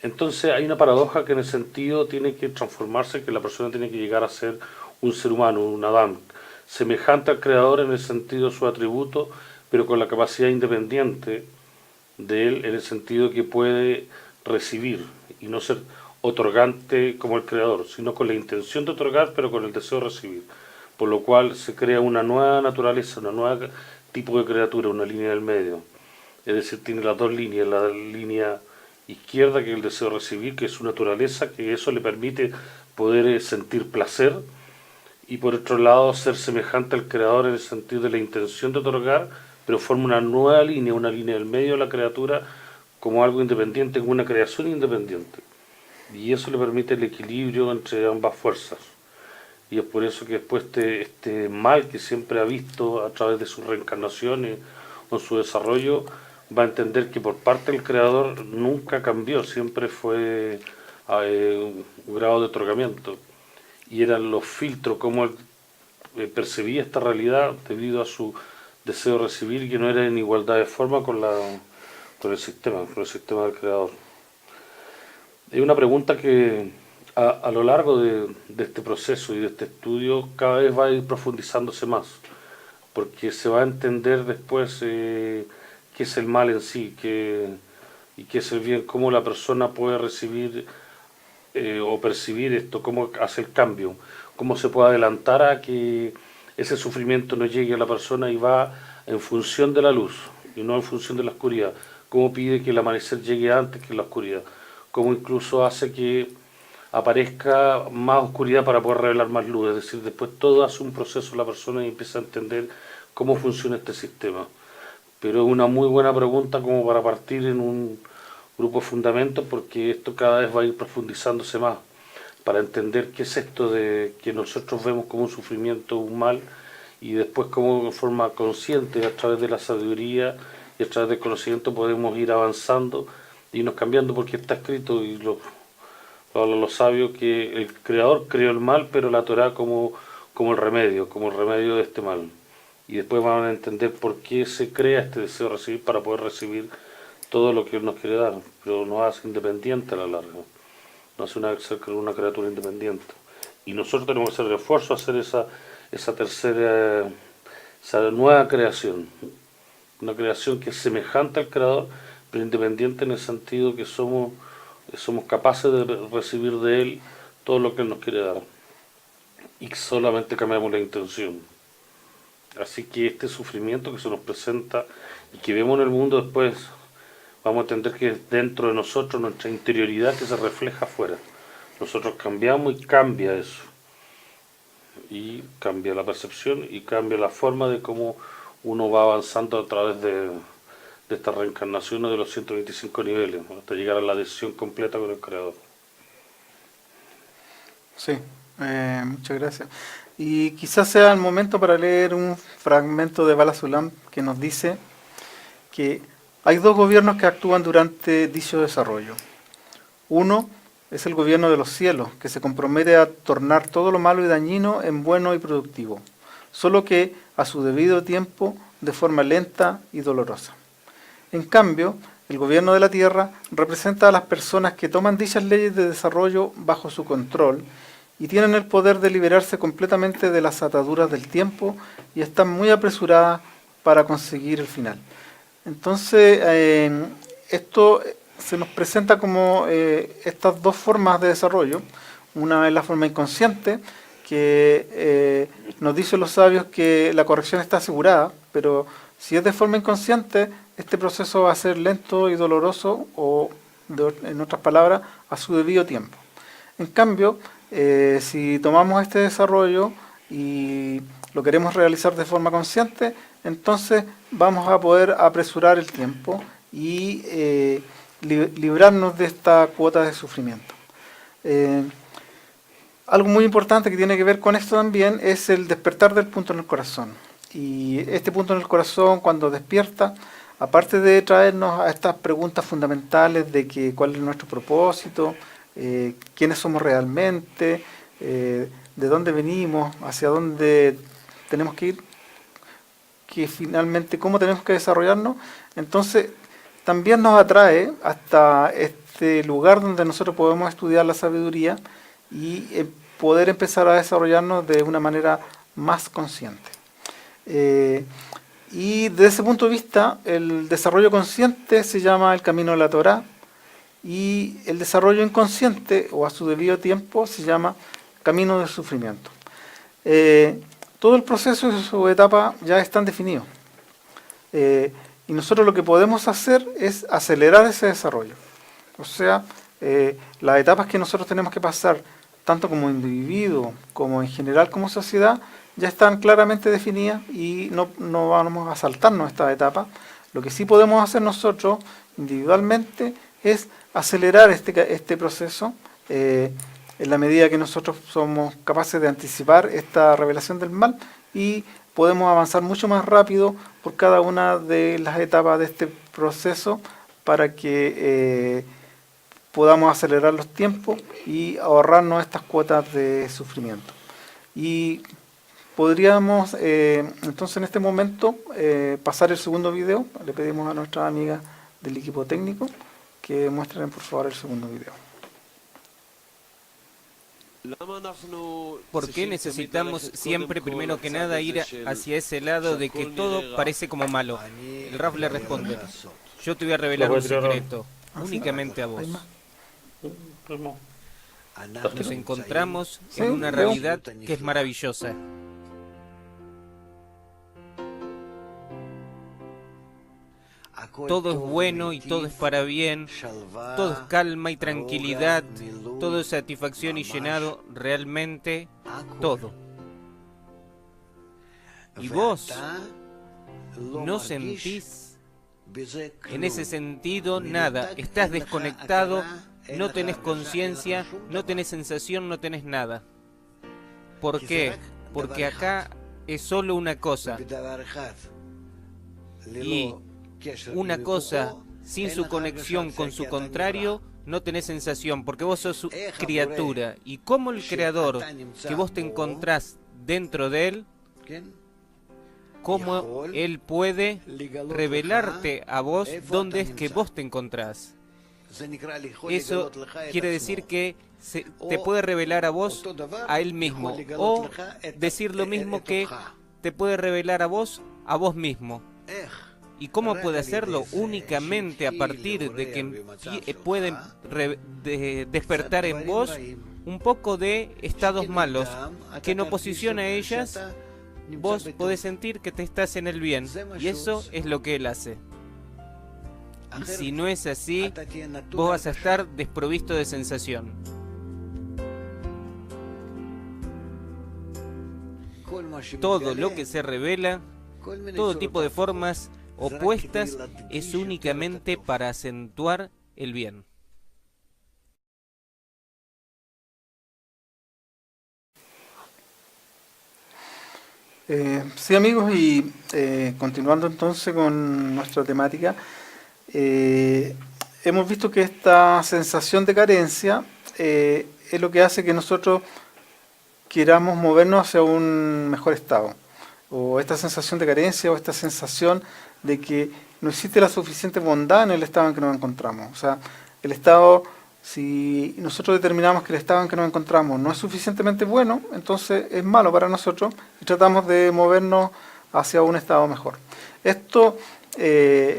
B: Entonces hay una paradoja que en el sentido tiene que transformarse, que la persona tiene que llegar a ser un ser humano, un Adán, semejante al Creador en el sentido de su atributo, pero con la capacidad independiente de él, en el sentido que puede recibir y no ser otorgante como el Creador, sino con la intención de otorgar, pero con el deseo de recibir. Por lo cual se crea una nueva naturaleza, una nueva tipo de criatura, una línea del medio. Es decir, tiene las dos líneas, la línea izquierda, que es el deseo de recibir, que es su naturaleza, que eso le permite poder sentir placer, y por otro lado ser semejante al Creador en el sentido de la intención de otorgar, pero forma una nueva línea, una línea del medio de la criatura, como algo independiente, como una creación independiente. Y eso le permite el equilibrio entre ambas fuerzas. Y es por eso que después este mal que siempre ha visto a través de sus reencarnaciones o en su desarrollo, va a entender que por parte del Creador nunca cambió, siempre fue un grado de otorgamiento. Y eran los filtros, como él percibía esta realidad debido a su deseo de recibir, que no era en igualdad de forma con el sistema del Creador. Es una pregunta que a lo largo de este proceso y de este estudio cada vez va a ir profundizándose más. porque se va a entender después qué es el mal en sí, y qué es el bien, cómo la persona puede recibir o percibir esto, cómo hace el cambio, cómo se puede adelantar a que ese sufrimiento no llegue a la persona y va en función de la luz y no en función de la oscuridad, cómo pide que el amanecer llegue antes que la oscuridad, cómo incluso hace que aparezca más oscuridad para poder revelar más luz, es decir, después todo hace un proceso la persona y empieza a entender cómo funciona este sistema. Pero es una muy buena pregunta como para partir en un grupo de fundamentos, porque esto cada vez va a ir profundizándose más, para entender qué es esto de que nosotros vemos como un sufrimiento, un mal, y después cómo de forma consciente, a través de la sabiduría y a través del conocimiento podemos ir avanzando y irnos cambiando, porque está escrito, y lo hablan los sabios, que el Creador creó el mal, pero la Torá como el remedio de este mal. Y después van a entender por qué se crea este deseo de recibir, para poder recibir todo lo que Él nos quiere dar, pero nos hace independiente a la larga, nos hace una criatura independiente. Y nosotros tenemos que hacer el esfuerzo a hacer esa tercera, esa nueva creación, una creación que es semejante al Creador, pero independiente en el sentido que somos capaces de recibir de Él todo lo que Él nos quiere dar, y solamente cambiamos la intención. Así que este sufrimiento que se nos presenta y que vemos en el mundo, después vamos a entender que es dentro de nosotros, nuestra interioridad, que se refleja afuera. Nosotros cambiamos y cambia eso. Y cambia la percepción y cambia la forma de cómo uno va avanzando a través de estas reencarnaciones de los 125 niveles, hasta llegar a la adhesión completa con el Creador.
A: Sí, muchas gracias. Y quizás sea el momento para leer un fragmento de Bala Sulam que nos dice que hay dos gobiernos que actúan durante dicho desarrollo. Uno es el gobierno de los cielos, que se compromete a tornar todo lo malo y dañino en bueno y productivo, solo que a su debido tiempo, de forma lenta y dolorosa. En cambio, el gobierno de la tierra representa a las personas que toman dichas leyes de desarrollo bajo su control y tienen el poder de liberarse completamente de las ataduras del tiempo y están muy apresuradas para conseguir el final. Entonces, esto se nos presenta como estas dos formas de desarrollo. Una es la forma inconsciente, que nos dicen los sabios que la corrección está asegurada, pero si es de forma inconsciente, este proceso va a ser lento y doloroso, o en otras palabras, a su debido tiempo. En cambio, si tomamos este desarrollo y lo queremos realizar de forma consciente, entonces vamos a poder apresurar el tiempo y librarnos de esta cuota de sufrimiento. Algo muy importante que tiene que ver con esto también es el despertar del punto en el corazón. Y este punto en el corazón, cuando despierta, aparte de traernos a estas preguntas fundamentales de que cuál es nuestro propósito, quiénes somos realmente, de dónde venimos, hacia dónde tenemos que ir, que finalmente cómo tenemos que desarrollarnos, entonces también nos atrae hasta este lugar donde nosotros podemos estudiar la sabiduría y poder empezar a desarrollarnos de una manera más consciente. Y desde ese punto de vista, el desarrollo consciente se llama el camino de la Torá, y el desarrollo inconsciente, o a su debido tiempo, se llama camino del sufrimiento. Todo el proceso y su etapa ya están definidos. Y nosotros lo que podemos hacer es acelerar ese desarrollo. O sea, las etapas que nosotros tenemos que pasar, tanto como individuo, como en general como sociedad, ya están claramente definidas y no vamos a saltarnos esta etapa. Lo que sí podemos hacer nosotros individualmente es acelerar este proceso en la medida que nosotros somos capaces de anticipar esta revelación del mal, y podemos avanzar mucho más rápido por cada una de las etapas de este proceso para que podamos acelerar los tiempos y ahorrarnos estas cuotas de sufrimiento. Y podríamos entonces en este momento pasar el segundo video. Le pedimos a nuestra amiga del equipo técnico que muestren por favor el segundo video.
E: ¿Por qué necesitamos siempre, primero que nada, ir hacia ese lado de que todo parece como malo? El Raf le responde, yo te voy a revelar un secreto, únicamente a vos.
B: Primo.
E: Nos encontramos
A: Sí,
E: en una
A: veo.
E: realidad que es maravillosa. Todo es bueno y todo es para bien, todo es calma y tranquilidad, todo es satisfacción y llenado, realmente todo. Y vos no sentís en ese sentido nada, estás desconectado, no tenés conciencia, no tenés sensación, no tenés nada. ¿Por qué? Porque acá es solo una cosa, y una cosa sin su conexión con su contrario, no tenés sensación, porque vos sos su criatura. Y como el creador que vos te encontrás dentro de él, cómo él puede revelarte a vos dónde es que vos te encontrás. Eso quiere decir que te puede revelar a vos a él mismo, o decir lo mismo que te puede revelar a vos mismo. ¿Y cómo puede hacerlo? Únicamente a partir de que pueden despertar en vos un poco de estados malos, que en oposición a ellas vos podés sentir que te estás en el bien, y eso es lo que él hace. Y si no es así, vos vas a estar desprovisto de sensación. Todo lo que se revela, todo tipo de formas opuestas, es únicamente para acentuar el bien.
A: Sí, amigos, y continuando entonces con nuestra temática, hemos visto que esta sensación de carencia es lo que hace que nosotros queramos movernos hacia un mejor estado, o esta sensación de carencia, o esta sensación de que no existe la suficiente bondad en el estado en que nos encontramos. O sea, el estado, si nosotros determinamos que el estado en que nos encontramos no es suficientemente bueno, entonces es malo para nosotros y tratamos de movernos hacia un estado mejor. Esto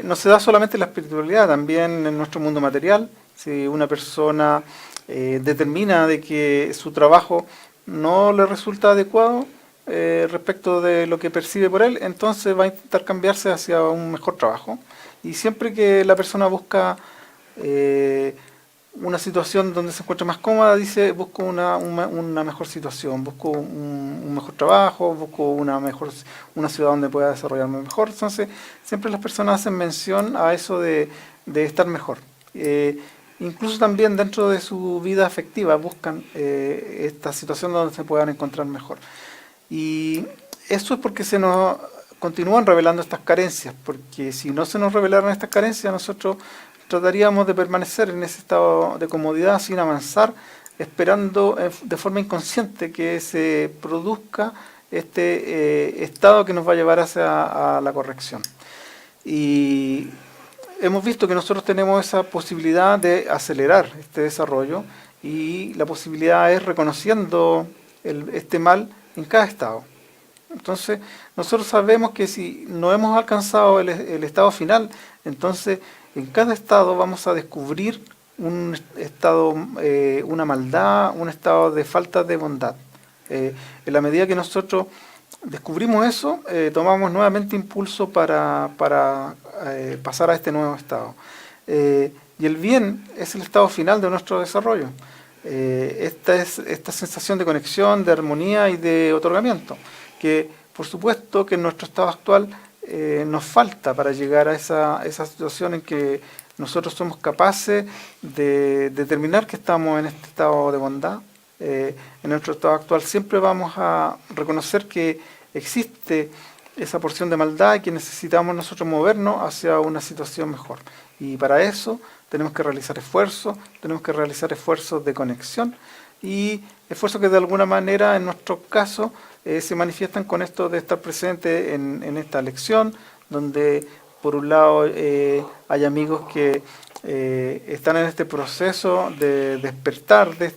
A: no se da solamente en la espiritualidad, también en nuestro mundo material. Si una persona determina de que su trabajo no le resulta adecuado respecto de lo que percibe por él, entonces va a intentar cambiarse hacia un mejor trabajo. Y siempre que la persona busca una situación donde se encuentre más cómoda, dice, busco una mejor situación, busco un mejor trabajo, busco una ciudad donde pueda desarrollarme mejor. Entonces, siempre las personas hacen mención a eso de estar mejor. Incluso también dentro de su vida afectiva buscan esta situación donde se puedan encontrar mejor. Y eso es porque se nos continúan revelando estas carencias, porque si no se nos revelaran estas carencias, nosotros trataríamos de permanecer en ese estado de comodidad sin avanzar, esperando de forma inconsciente que se produzca este estado que nos va a llevar hacia la corrección. Y hemos visto que nosotros tenemos esa posibilidad de acelerar este desarrollo, y la posibilidad es reconociendo este mal en cada estado. Entonces, nosotros sabemos que si no hemos alcanzado el estado final, entonces en cada estado vamos a descubrir un estado, una maldad, un estado de falta de bondad. En la medida que nosotros descubrimos eso, tomamos nuevamente impulso para pasar a este nuevo estado. Y el bien es el estado final de nuestro desarrollo. Esta sensación de conexión, de armonía y de otorgamiento, que por supuesto que en nuestro estado actual nos falta para llegar a esa situación en que nosotros somos capaces de determinar que estamos en este estado de bondad. En nuestro estado actual siempre vamos a reconocer que existe esa porción de maldad y que necesitamos nosotros movernos hacia una situación mejor. Y para eso tenemos que realizar esfuerzos de conexión, y esfuerzos que de alguna manera en nuestro caso se manifiestan con esto de estar presente en esta lección, donde por un lado hay amigos que están en este proceso de despertar de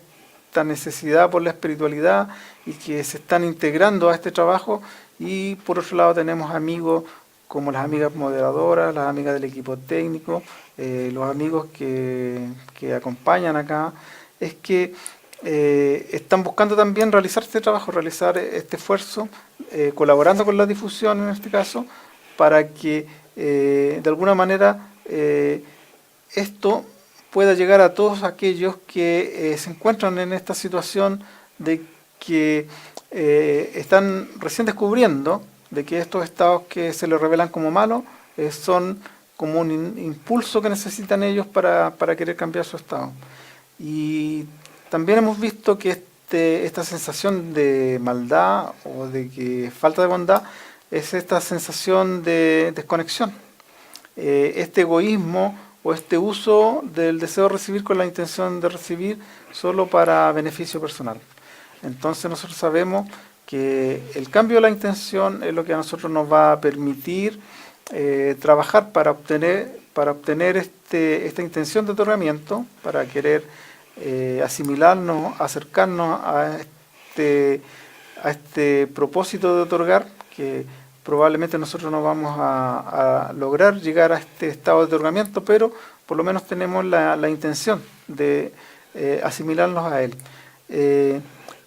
A: esta necesidad por la espiritualidad y que se están integrando a este trabajo. Y por otro lado tenemos amigos como las amigas moderadoras, las amigas del equipo técnico, los amigos que acompañan acá, es que están buscando también realizar este trabajo, realizar este esfuerzo, colaborando con la difusión en este caso, para que de alguna manera esto pueda llegar a todos aquellos que se encuentran en esta situación de que están recién descubriendo de que estos estados que se les revelan como malos son como un impulso que necesitan ellos para querer cambiar su estado. Y también hemos visto que esta sensación de maldad o de que falta de bondad es esta sensación de desconexión. Este egoísmo o este uso del deseo de recibir con la intención de recibir solo para beneficio personal. Entonces nosotros sabemos que el cambio de la intención es lo que a nosotros nos va a permitir trabajar para obtener esta intención de otorgamiento, para querer asimilarnos, acercarnos a este propósito de otorgar, que probablemente nosotros no vamos a lograr llegar a este estado de otorgamiento, pero por lo menos tenemos la intención de asimilarnos a él.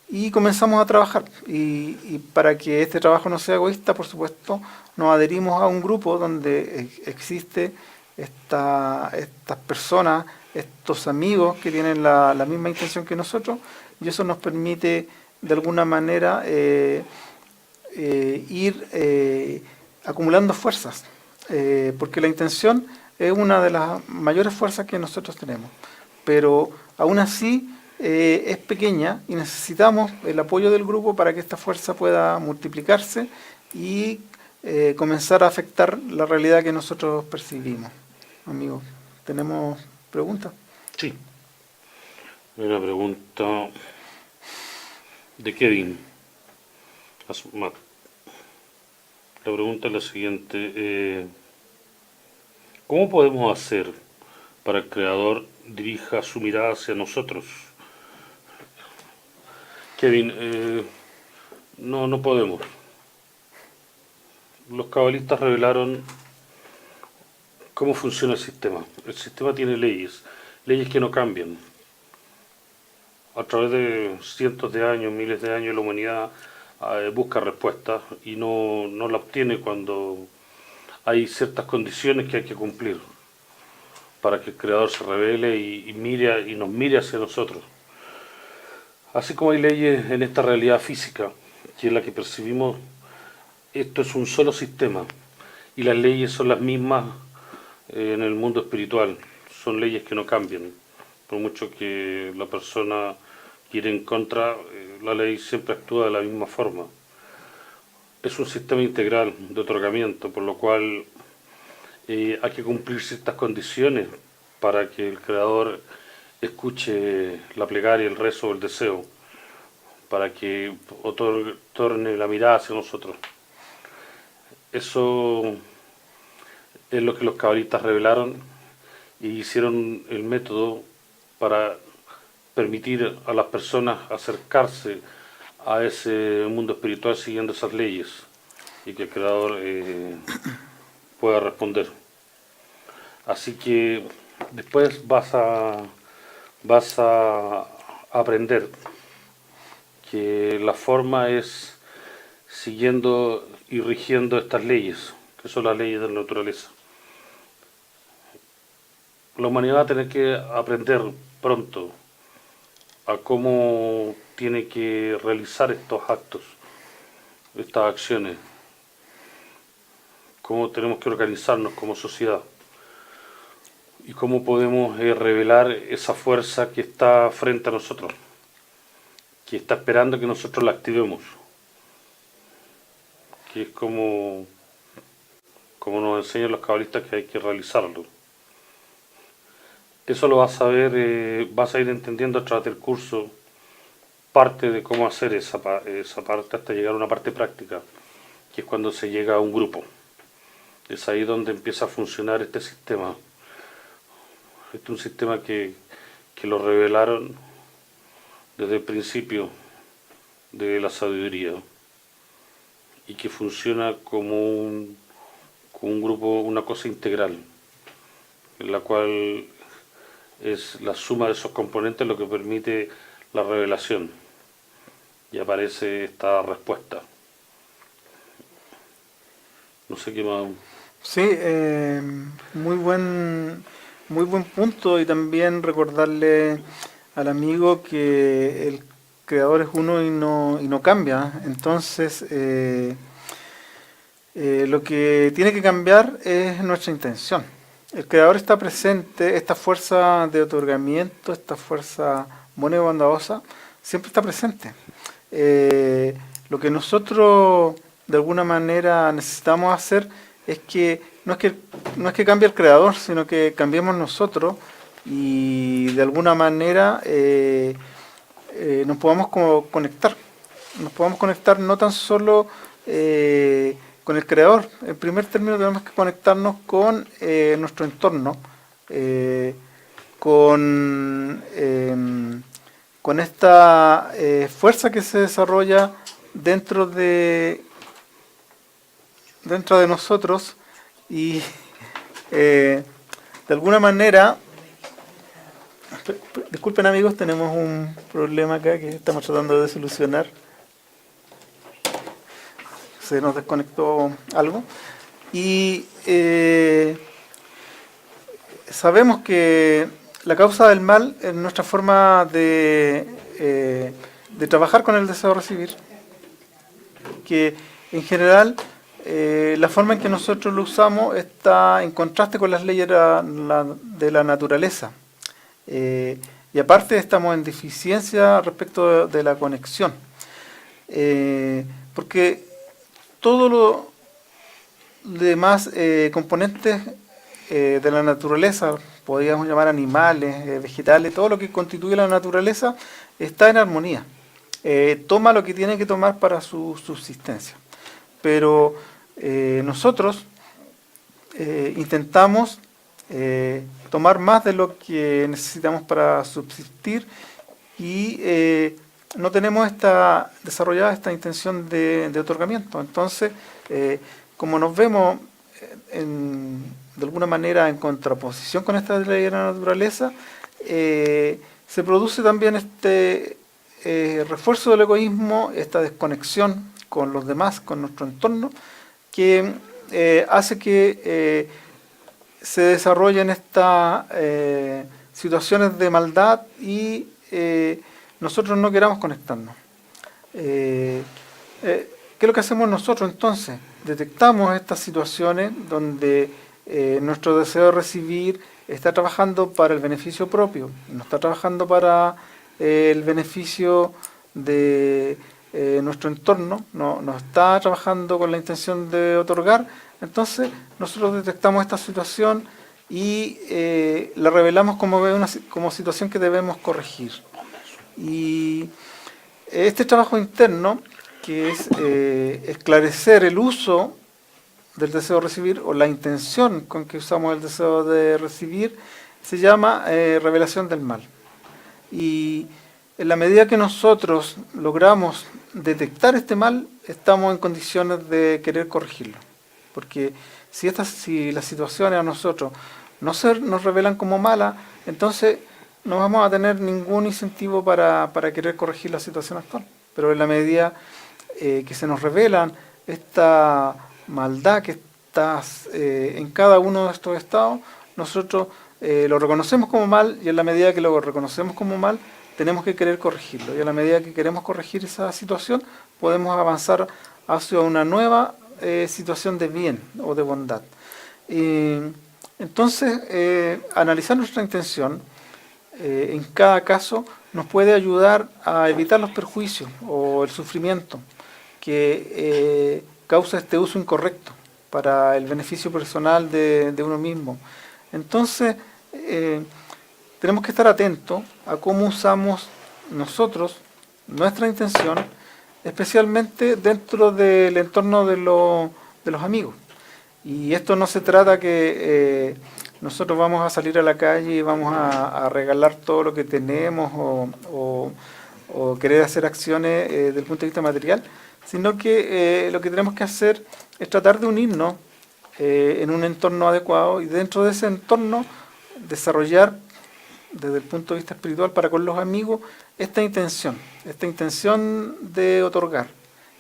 A: Y comenzamos a trabajar. Y para que este trabajo no sea egoísta, por supuesto, nos adherimos a un grupo donde existe estas personas, estos amigos que tienen la misma intención que nosotros, y eso nos permite de alguna manera ir acumulando fuerzas, porque la intención es una de las mayores fuerzas que nosotros tenemos, pero aún así es pequeña y necesitamos el apoyo del grupo para que esta fuerza pueda multiplicarse y comenzar a afectar la realidad que nosotros percibimos. Amigos, ¿tenemos preguntas?
B: Sí. Hay una pregunta de Kevin Asmat. La pregunta es la siguiente. ¿Cómo podemos hacer para que el Creador dirija su mirada hacia nosotros? Kevin, no podemos. Los cabalistas revelaron cómo funciona el sistema. El sistema tiene leyes que no cambian. A través de cientos de años, miles de años, la humanidad busca respuestas y no la obtiene cuando hay ciertas condiciones que hay que cumplir para que el Creador se revele y nos mire hacia nosotros. Así como hay leyes en esta realidad física, que es la que percibimos, esto es un solo sistema y las leyes son las mismas en el mundo espiritual. Son leyes que no cambian. Por mucho que la persona quiera en contra, la ley siempre actúa de la misma forma. Es un sistema integral de otorgamiento, por lo cual hay que cumplir ciertas condiciones para que el Creador escuche la plegaria, el rezo o el deseo, para que torne la mirada hacia nosotros. Eso es lo que los cabalistas revelaron y hicieron el método para permitir a las personas acercarse a ese mundo espiritual siguiendo esas leyes y que el Creador pueda responder. Así que después vas a aprender que la forma es siguiendo y rigiendo estas leyes, que son las leyes de la naturaleza. La humanidad va a tener que aprender pronto a cómo tiene que realizar estos actos, estas acciones, cómo tenemos que organizarnos como sociedad y cómo podemos revelar esa fuerza que está frente a nosotros, que está esperando que nosotros la activemos, que es como nos enseñan los cabalistas que hay que realizarlo. Eso lo vas a ver, vas a ir entendiendo a través del curso parte de cómo hacer esa parte hasta llegar a una parte práctica, que es cuando se llega a un grupo. Es ahí donde empieza a funcionar este sistema. Este es un sistema que lo revelaron desde el principio de la sabiduría y que funciona como un grupo, una cosa integral, en la cual es la suma de esos componentes lo que permite la revelación y aparece esta respuesta. No sé qué más.
A: Sí, muy buen punto, y también recordarle al amigo que el creador es uno y no cambia. Entonces, lo que tiene que cambiar es nuestra intención. El creador está presente, esta fuerza de otorgamiento, esta fuerza buena y bondadosa, siempre está presente. Lo que nosotros de alguna manera necesitamos hacer es que no es que cambie el creador, sino que cambiemos nosotros y de alguna manera nos podamos conectar. Nos podamos conectar no tan solo con el creador. En primer término tenemos que conectarnos con nuestro entorno, con esta fuerza que se desarrolla dentro de nosotros y de alguna manera, disculpen amigos, tenemos un problema acá que estamos tratando de solucionar. Se nos desconectó algo y sabemos que la causa del mal es nuestra forma de trabajar con el deseo de recibir, que en general la forma en que nosotros lo usamos está en contraste con las leyes de la naturaleza. Y aparte estamos en deficiencia respecto de la conexión. Porque todos los demás componentes de la naturaleza, podríamos llamar animales, vegetales, todo lo que constituye la naturaleza está en armonía. Toma lo que tiene que tomar para su subsistencia. Pero nosotros intentamos tomar más de lo que necesitamos para subsistir y no tenemos desarrollada esta intención de otorgamiento. Entonces, como nos vemos de alguna manera en contraposición con esta ley de la naturaleza, se produce también este refuerzo del egoísmo, esta desconexión con los demás, con nuestro entorno, que hace que se desarrollen estas situaciones de maldad y nosotros no queramos conectarnos. ¿Qué es lo que hacemos nosotros entonces? Detectamos estas situaciones donde nuestro deseo de recibir está trabajando para el beneficio propio, no está trabajando para el beneficio de nuestro entorno, no está trabajando con la intención de otorgar. Entonces nosotros detectamos esta situación y la revelamos como situación que debemos corregir. Y este trabajo interno, que es esclarecer el uso del deseo de recibir o la intención con que usamos el deseo de recibir, se llama revelación del mal. Y en la medida que nosotros logramos detectar este mal, estamos en condiciones de querer corregirlo. Porque si las situaciones a nosotros nos revelan como malas, entonces no vamos a tener ningún incentivo para querer corregir la situación actual. Pero en la medida que se nos revelan esta maldad que está en cada uno de estos estados, nosotros lo reconocemos como mal, y en la medida que lo reconocemos como mal, tenemos que querer corregirlo. Y a la medida que queremos corregir esa situación, podemos avanzar hacia una nueva situación de bien o de bondad. Entonces, analizar nuestra intención en cada caso nos puede ayudar a evitar los perjuicios o el sufrimiento que causa este uso incorrecto para el beneficio personal de uno mismo. Entonces, tenemos que estar atentos a cómo usamos nosotros nuestra intención, especialmente dentro del entorno de los amigos. Y esto no se trata que nosotros vamos a salir a la calle y vamos a regalar todo lo que tenemos o o querer hacer acciones desde el punto de vista material, sino que lo que tenemos que hacer es tratar de unirnos en un entorno adecuado y dentro de ese entorno desarrollar desde el punto de vista espiritual para con los amigos esta intención de otorgar,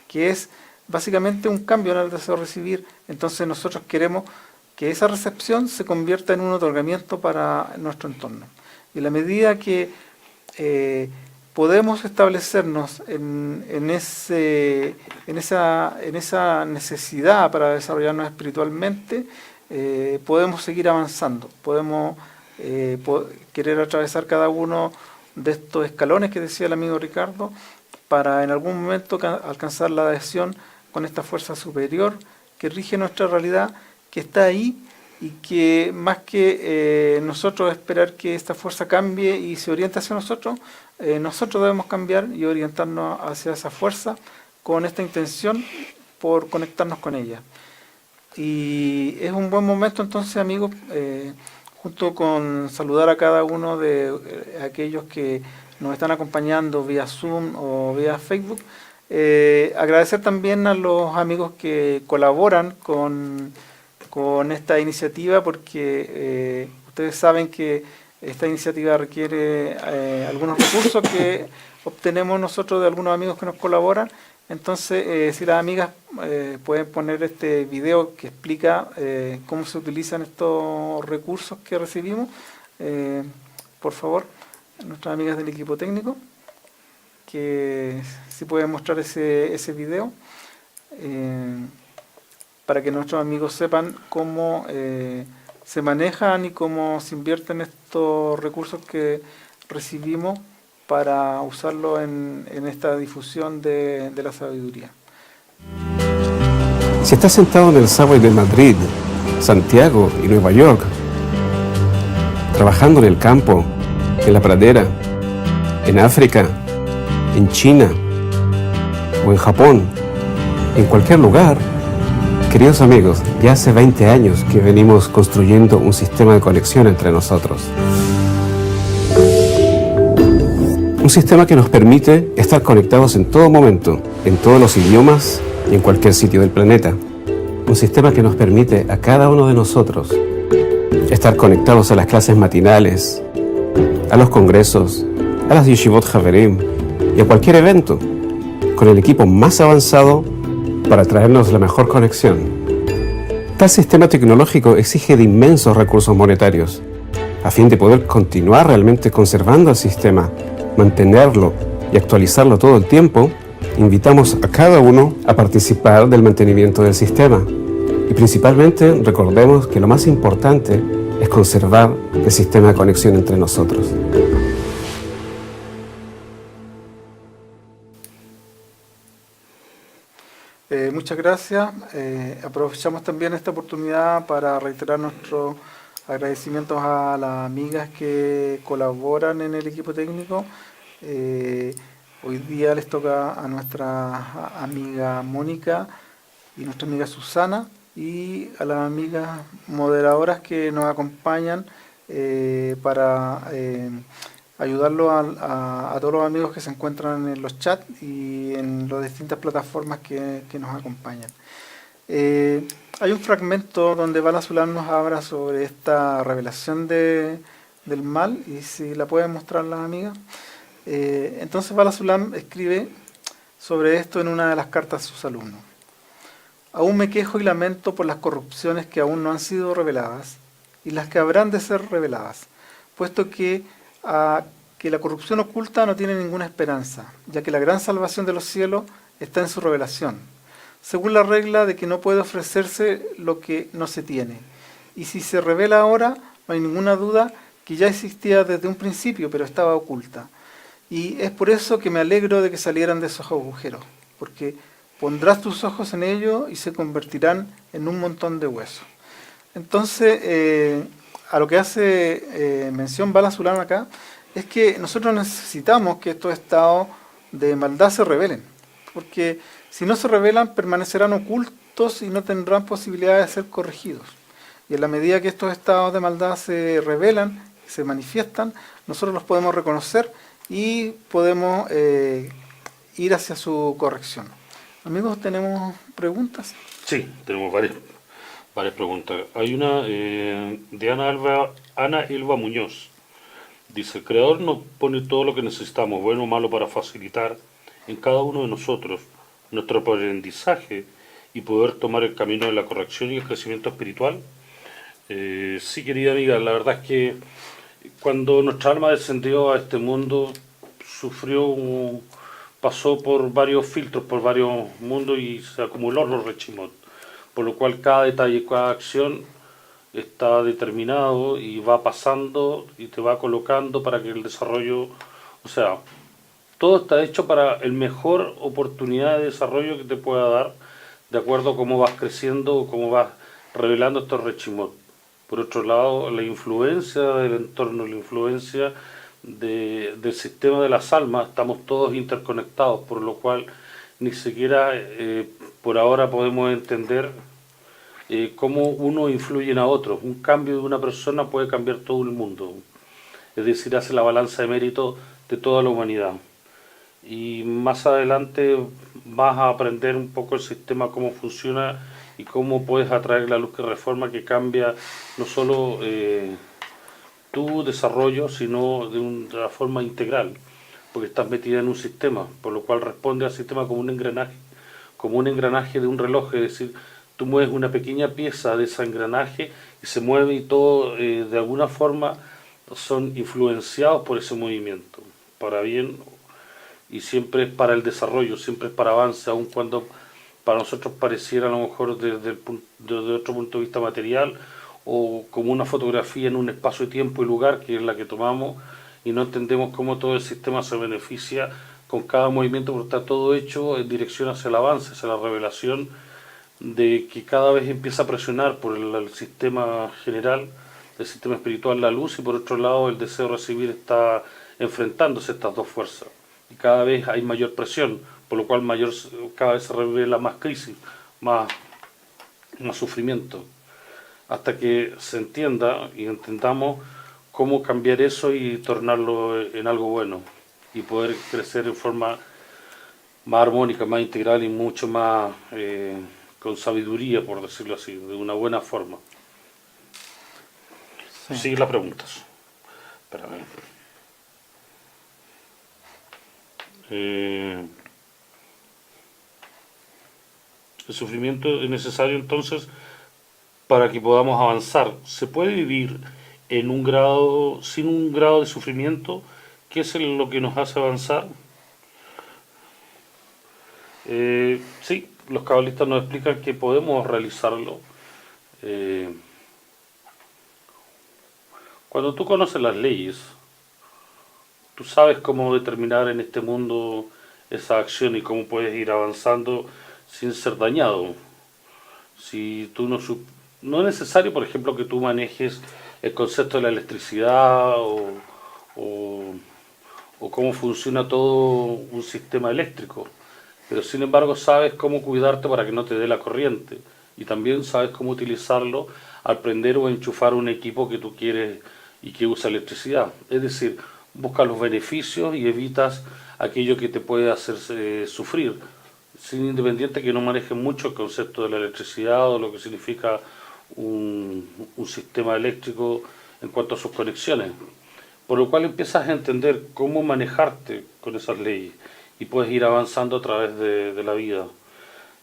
A: que es básicamente un cambio en el deseo de recibir. Entonces nosotros queremos que esa recepción se convierta en un otorgamiento para nuestro entorno. Y a la medida que podemos establecernos en esa necesidad para desarrollarnos espiritualmente, podemos seguir avanzando, podemos querer atravesar cada uno de estos escalones que decía el amigo Ricardo, para en algún momento alcanzar la adhesión con esta fuerza superior que rige nuestra realidad, que está ahí y que más que nosotros esperar que esta fuerza cambie y se oriente hacia nosotros, nosotros debemos cambiar y orientarnos hacia esa fuerza con esta intención por conectarnos con ella. Y es un buen momento entonces, amigos, junto con saludar a cada uno de aquellos que nos están acompañando vía Zoom o vía Facebook, agradecer también a los amigos que colaboran con esta iniciativa, porque ustedes saben que esta iniciativa requiere algunos recursos que obtenemos nosotros de algunos amigos que nos colaboran. Entonces, si las amigas pueden poner este video que explica cómo se utilizan estos recursos que recibimos, por favor, nuestras amigas del equipo técnico, que si pueden mostrar ese video, para que nuestros amigos sepan cómo se manejan y cómo se invierten estos recursos que recibimos para usarlo en esta difusión de la sabiduría.
F: Si estás sentado en el subway de Madrid, Santiago y Nueva York, trabajando en el campo, en la pradera, en África, en China o en Japón, en cualquier lugar, queridos amigos, ya hace 20 años que venimos construyendo un sistema de conexión entre nosotros. Un sistema que nos permite estar conectados en todo momento, en todos los idiomas y en cualquier sitio del planeta. Un sistema que nos permite a cada uno de nosotros estar conectados a las clases matinales, a los congresos, a las yeshivot Haverim y a cualquier evento, con el equipo más avanzado para traernos la mejor conexión. Tal sistema tecnológico exige de inmensos recursos monetarios. A fin de poder continuar realmente conservando el sistema, mantenerlo y actualizarlo todo el tiempo, invitamos a cada uno a participar del mantenimiento del sistema. Y principalmente recordemos que lo más importante es conservar el sistema de conexión entre nosotros.
A: Muchas gracias. Aprovechamos también esta oportunidad para reiterar nuestros agradecimientos a las amigas que colaboran en el equipo técnico. Hoy día les toca a nuestra amiga Mónica y nuestra amiga Susana y a las amigas moderadoras que nos acompañan para ayudarlo a todos los amigos que se encuentran en los chats y en las distintas plataformas que nos acompañan. Hay un fragmento donde Bala Sulam nos habla sobre esta revelación del mal, y si la pueden mostrar las amigas. Entonces Bala Sulam escribe sobre esto en una de las cartas a sus alumnos. Aún me quejo y lamento por las corrupciones que aún no han sido reveladas y las que habrán de ser reveladas, puesto que la corrupción oculta no tiene ninguna esperanza, ya que la gran salvación de los cielos está en su revelación, según la regla de que no puede ofrecerse lo que no se tiene. Y si se revela ahora, no hay ninguna duda que ya existía desde un principio, pero estaba oculta. Y es por eso que me alegro de que salieran de esos agujeros, porque pondrás tus ojos en ellos y se convertirán en un montón de huesos. Entonces, a lo que hace mención Bala Sulam acá, es que nosotros necesitamos que estos estados de maldad se revelen, porque si no se revelan permanecerán ocultos y no tendrán posibilidad de ser corregidos. Y en la medida que estos estados de maldad se revelan, se manifiestan, nosotros los podemos reconocer y podemos ir hacia su corrección. Amigos, ¿tenemos preguntas?
B: Sí, tenemos varias preguntas. Hay una de Ana Elba Muñoz. Dice, el Creador nos pone todo lo que necesitamos, bueno o malo, para facilitar en cada uno de nosotros nuestro aprendizaje y poder tomar el camino de la corrección y el crecimiento espiritual. Sí, querida amiga, la verdad es que cuando nuestra alma descendió a este mundo, pasó por varios filtros, por varios mundos y se acumuló los rechimot. Por lo cual cada detalle, cada acción está determinado y va pasando y te va colocando para que el desarrollo, o sea, todo está hecho para el mejor oportunidad de desarrollo que te pueda dar, de acuerdo a cómo vas creciendo, cómo vas revelando estos rechimot. Por otro lado, la influencia del entorno, la influencia del sistema de las almas, estamos todos interconectados, por lo cual ni siquiera por ahora podemos entender cómo uno influye a otro. Un cambio de una persona puede cambiar todo el mundo, es decir, hace la balanza de mérito de toda la humanidad. Y más adelante vas a aprender un poco el sistema, cómo funciona y cómo puedes atraer la luz que reforma, que cambia no solo tu desarrollo, sino de una forma integral, porque estás metida en un sistema, por lo cual responde al sistema como un engranaje de un reloj, es decir, tú mueves una pequeña pieza de ese engranaje y se mueve y todo de alguna forma son influenciados por ese movimiento, para bien, y siempre es para el desarrollo, siempre es para avance, aun cuando para nosotros pareciera a lo mejor desde otro punto de vista material o como una fotografía en un espacio de tiempo y lugar que es la que tomamos y no entendemos cómo todo el sistema se beneficia con cada movimiento, porque está todo hecho en dirección hacia el avance, hacia la revelación de que cada vez empieza a presionar por el sistema general, el sistema espiritual, la luz, y por otro lado el deseo de recibir está enfrentándose a estas dos fuerzas. Y cada vez hay mayor presión, por lo cual cada vez se revela más crisis, más sufrimiento, hasta que se entienda y entendamos cómo cambiar eso y tornarlo en algo bueno y poder crecer en forma más armónica, más integral y mucho más con sabiduría, por decirlo así, de una buena forma.
A: Sí.
B: Sigue las preguntas. Espérame. El sufrimiento es necesario entonces para que podamos avanzar. ¿Se puede vivir sin un grado de sufrimiento? ¿Qué es lo que nos hace avanzar? Sí, los cabalistas nos explican que podemos realizarlo. Cuando tú conoces las leyes, tú sabes cómo determinar en este mundo esa acción y cómo puedes ir avanzando sin ser dañado. Si tú no es necesario, por ejemplo, que tú manejes el concepto de la electricidad o cómo funciona todo un sistema eléctrico, pero sin embargo sabes cómo cuidarte para que no te dé la corriente y también sabes cómo utilizarlo al prender o enchufar un equipo que tú quieres y que usa electricidad. Es decir, buscas los beneficios y evitas aquello que te puede hacer sufrir, sin independiente que no manejes mucho el concepto de la electricidad o lo que significa un sistema eléctrico en cuanto a sus conexiones. Por lo cual empiezas a entender cómo manejarte con esas leyes y puedes ir avanzando a través de la vida.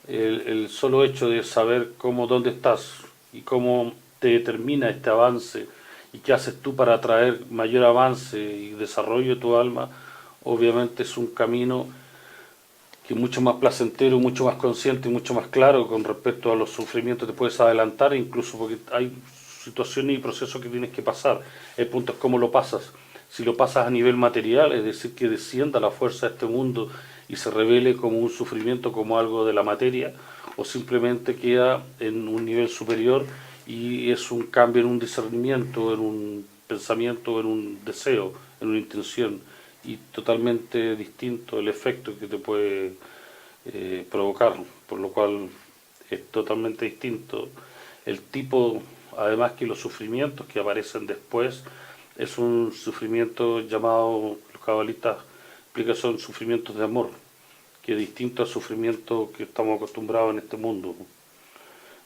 B: El solo hecho de saber dónde estás y cómo te determina este avance y qué haces tú para atraer mayor avance y desarrollo de tu alma, obviamente es un camino que es mucho más placentero, mucho más consciente y mucho más claro con respecto a los sufrimientos. Te puedes adelantar incluso porque hay situaciones y procesos que tienes que pasar. El punto es cómo lo pasas. Si lo pasas a nivel material, es decir, que descienda la fuerza de este mundo y se revele como un sufrimiento, como algo de la materia, o simplemente queda en un nivel superior y es un cambio en un discernimiento, en un pensamiento, en un deseo, en una intención, y totalmente distinto el efecto que te puede provocar, por lo cual es totalmente distinto el tipo, además que los sufrimientos que aparecen después es un sufrimiento llamado, los cabalistas explican son sufrimientos de amor, que es distinto al sufrimiento que estamos acostumbrados en este mundo.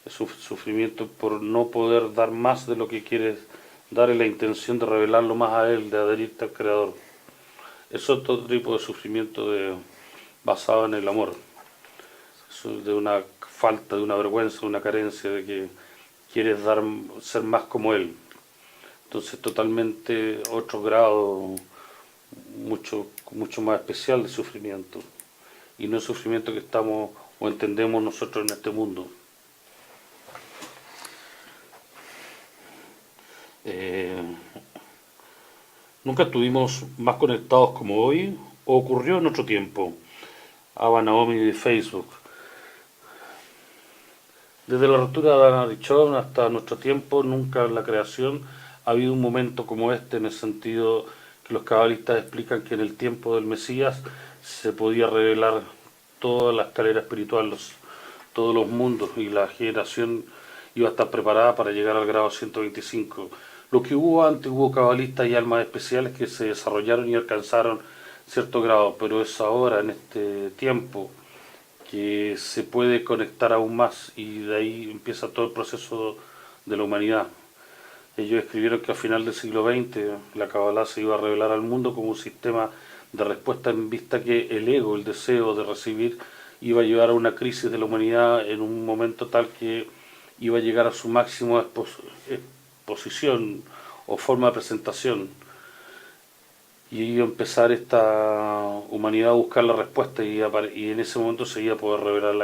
B: Es un sufrimiento por no poder dar más de lo que quieres dar, y la intención de revelarlo más a Él, de adherirte al Creador. Es otro tipo de sufrimiento basado en el amor, de una falta, de una vergüenza, de una carencia, de que quieres ser más como Él. Entonces totalmente otro grado, mucho más especial de sufrimiento, y no el sufrimiento que estamos o entendemos nosotros en este mundo. Nunca estuvimos más conectados como hoy, o ocurrió en otro tiempo. Abba Naomi de Facebook. Desde la ruptura de Adán Arishon hasta nuestro tiempo, nunca en la creación ha habido un momento como este, en el sentido que los cabalistas explican que en el tiempo del Mesías se podía revelar toda la escalera espiritual, todos los mundos, y la generación iba a estar preparada para llegar al grado 125. Lo que hubo antes, hubo cabalistas y almas especiales que se desarrollaron y alcanzaron cierto grado, pero es ahora, en este tiempo, que se puede conectar aún más, y de ahí empieza todo el proceso de la humanidad. Ellos escribieron que al final del siglo XX la Kabbalah se iba a revelar al mundo como un sistema de respuesta, en vista que el ego, el deseo de recibir, iba a llevar a una crisis de la humanidad en un momento tal que iba a llegar a su máximo exposición o forma de presentación, y iba a empezar esta humanidad a buscar la respuesta, y en ese momento se iba a poder revelar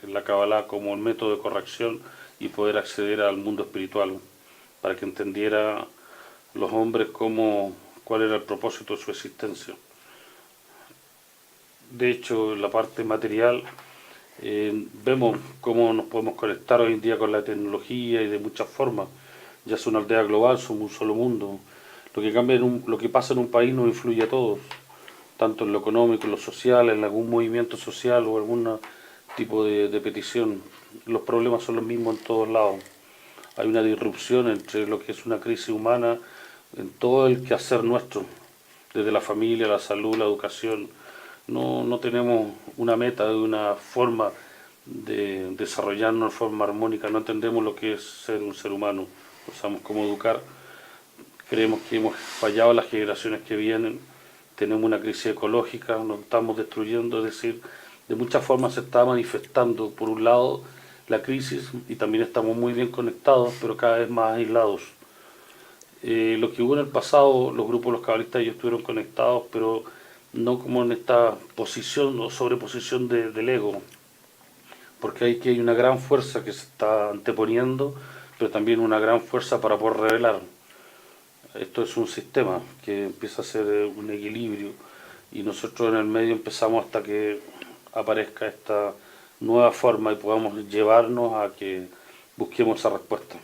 B: la Kabbalah como el método de corrección y poder acceder al mundo espiritual, para que entendiera los hombres cuál era el propósito de su existencia. De hecho, en la parte material vemos cómo nos podemos conectar hoy en día con la tecnología y de muchas formas. Ya es una aldea global, somos un solo mundo. Lo que pasa en un país nos influye a todos, tanto en lo económico, en lo social, en algún movimiento social o algún tipo de petición. Los problemas son los mismos en todos lados. Hay una disrupción entre lo que es una crisis humana en todo el quehacer nuestro, desde la familia, la salud, la educación. No tenemos una meta, una forma de desarrollarnos de forma armónica, no entendemos lo que es ser un ser humano, no sabemos cómo educar, creemos que hemos fallado las generaciones que vienen, tenemos una crisis ecológica, nos estamos destruyendo, es decir, de muchas formas se está manifestando, por un lado, la crisis, y también estamos muy bien conectados, pero cada vez más aislados. Lo que hubo en el pasado, los grupos, los cabalistas, ellos estuvieron conectados, pero no como en esta posición o sobreposición del ego, porque hay una gran fuerza que se está anteponiendo, pero también una gran fuerza para poder revelar. Esto es un sistema que empieza a ser un equilibrio, y nosotros en el medio empezamos hasta que aparezca esta nueva forma y podamos llevarnos a que busquemos esa respuesta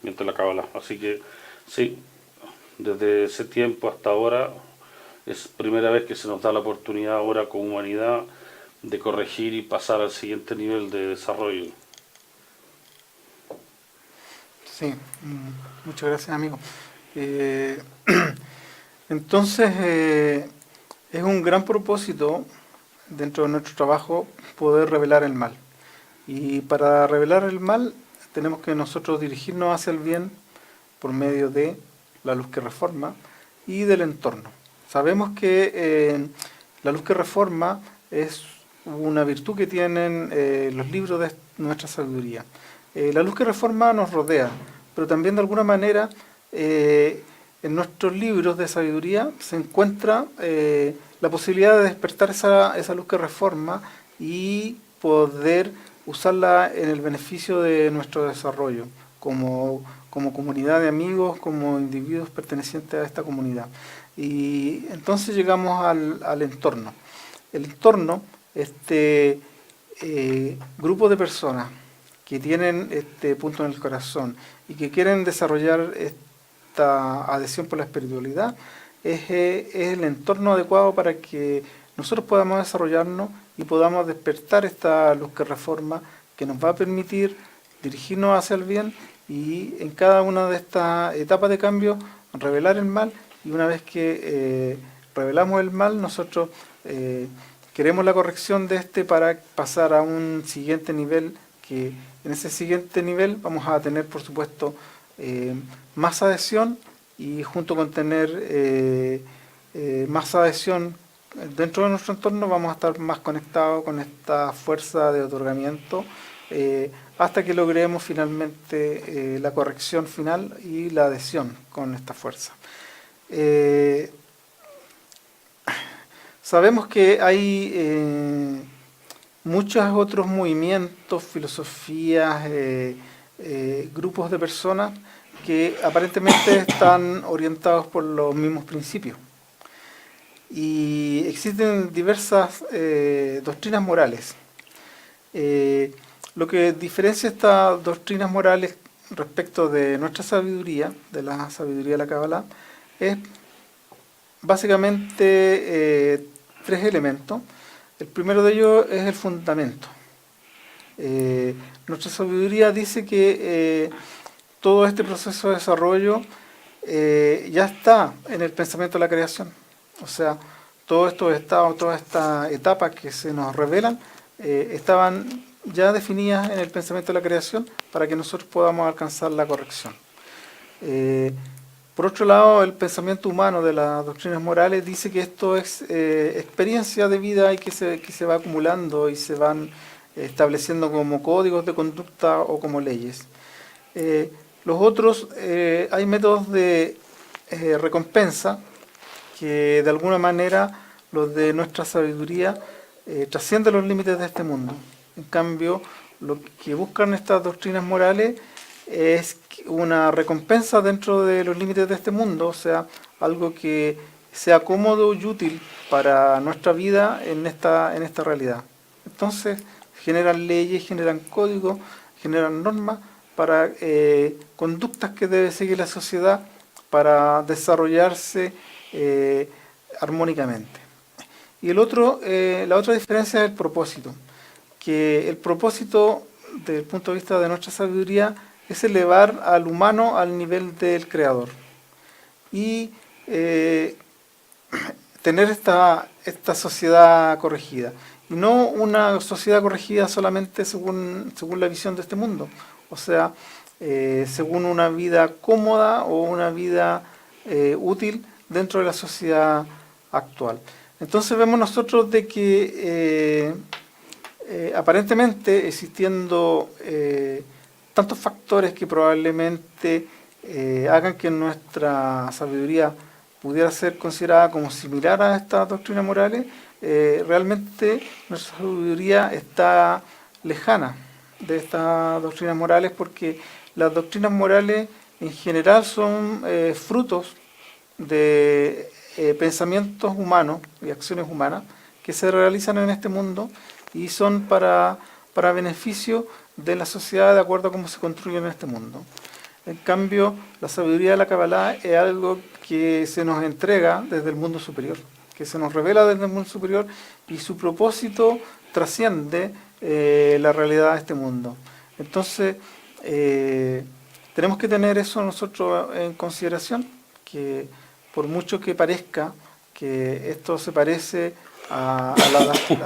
B: mediante la Kabbalah. Así que sí, desde ese tiempo hasta ahora es primera vez que se nos da la oportunidad ahora como humanidad de corregir y pasar al siguiente nivel de desarrollo.
A: Sí, muchas gracias, amigo. Entonces, es un gran propósito dentro de nuestro trabajo poder revelar el mal. Y para revelar el mal tenemos que nosotros dirigirnos hacia el bien por medio de la luz que reforma y del entorno. Sabemos que la luz que reforma es una virtud que tienen los libros de nuestra sabiduría. La luz que reforma nos rodea, pero también de alguna manera en nuestros libros de sabiduría se encuentra la posibilidad de despertar esa luz que reforma y poder usarla en el beneficio de nuestro desarrollo como comunidad de amigos, como individuos pertenecientes a esta comunidad. Y entonces llegamos al entorno. El entorno, grupo de personas que tienen este punto en el corazón y que quieren desarrollar esta adhesión por la espiritualidad, es el entorno adecuado para que nosotros podamos desarrollarnos y podamos despertar esta luz que reforma, que nos va a permitir dirigirnos hacia el bien y en cada una de estas etapas de cambio revelar el mal, y una vez que revelamos el mal, nosotros queremos la corrección de este para pasar a un siguiente nivel, que en ese siguiente nivel vamos a tener, por supuesto, más adhesión, y junto con tener más adhesión dentro de nuestro entorno vamos a estar más conectados con esta fuerza de otorgamiento hasta que logremos finalmente la corrección final y la adhesión con esta fuerza. Sabemos que hay muchos otros movimientos, filosofías, grupos de personas que aparentemente están orientados por los mismos principios. Y existen diversas doctrinas morales. Lo que diferencia estas doctrinas morales respecto de nuestra sabiduría, de la sabiduría de la Kabbalah, es básicamente tres elementos. El primero de ellos es el fundamento. Nuestra sabiduría dice que todo este proceso de desarrollo ya está en el pensamiento de la creación. O sea, todos estos estados, todas estas etapas que se nos revelan, estaban ya definidas en el pensamiento de la creación para que nosotros podamos alcanzar la corrección. Por otro lado, el pensamiento humano de las doctrinas morales dice que esto es experiencia de vida y que se va acumulando y se van estableciendo como códigos de conducta o como leyes. Los otros, hay métodos de recompensa que de alguna manera los de nuestra sabiduría trascienden los límites de este mundo. En cambio, lo que buscan estas doctrinas morales es una recompensa dentro de los límites de este mundo, o sea, algo que sea cómodo y útil para nuestra vida en esta realidad. Entonces, generan leyes, generan códigos, generan normas para conductas que debe seguir la sociedad para desarrollarse armónicamente. Y la otra diferencia es el propósito, que el propósito desde el punto de vista de nuestra sabiduría es elevar al humano al nivel del creador y tener esta sociedad corregida, y no una sociedad corregida solamente según la visión de este mundo, o sea, según una vida cómoda o una vida útil dentro de la sociedad actual. Entonces vemos nosotros de que aparentemente existiendo tantos factores que probablemente hagan que nuestra sabiduría pudiera ser considerada como similar a estas doctrinas morales, realmente nuestra sabiduría está lejana de estas doctrinas morales, porque las doctrinas morales en general son frutos de pensamientos humanos y acciones humanas que se realizan en este mundo y son para beneficio de la sociedad de acuerdo a cómo se construye en este mundo. En cambio, la sabiduría de la Kabbalah es algo que se nos entrega desde el mundo superior, que se nos revela desde el mundo superior, y su propósito trasciende la realidad de este mundo. Entonces, tenemos que tener eso nosotros en consideración, que por mucho que parezca que esto se parece a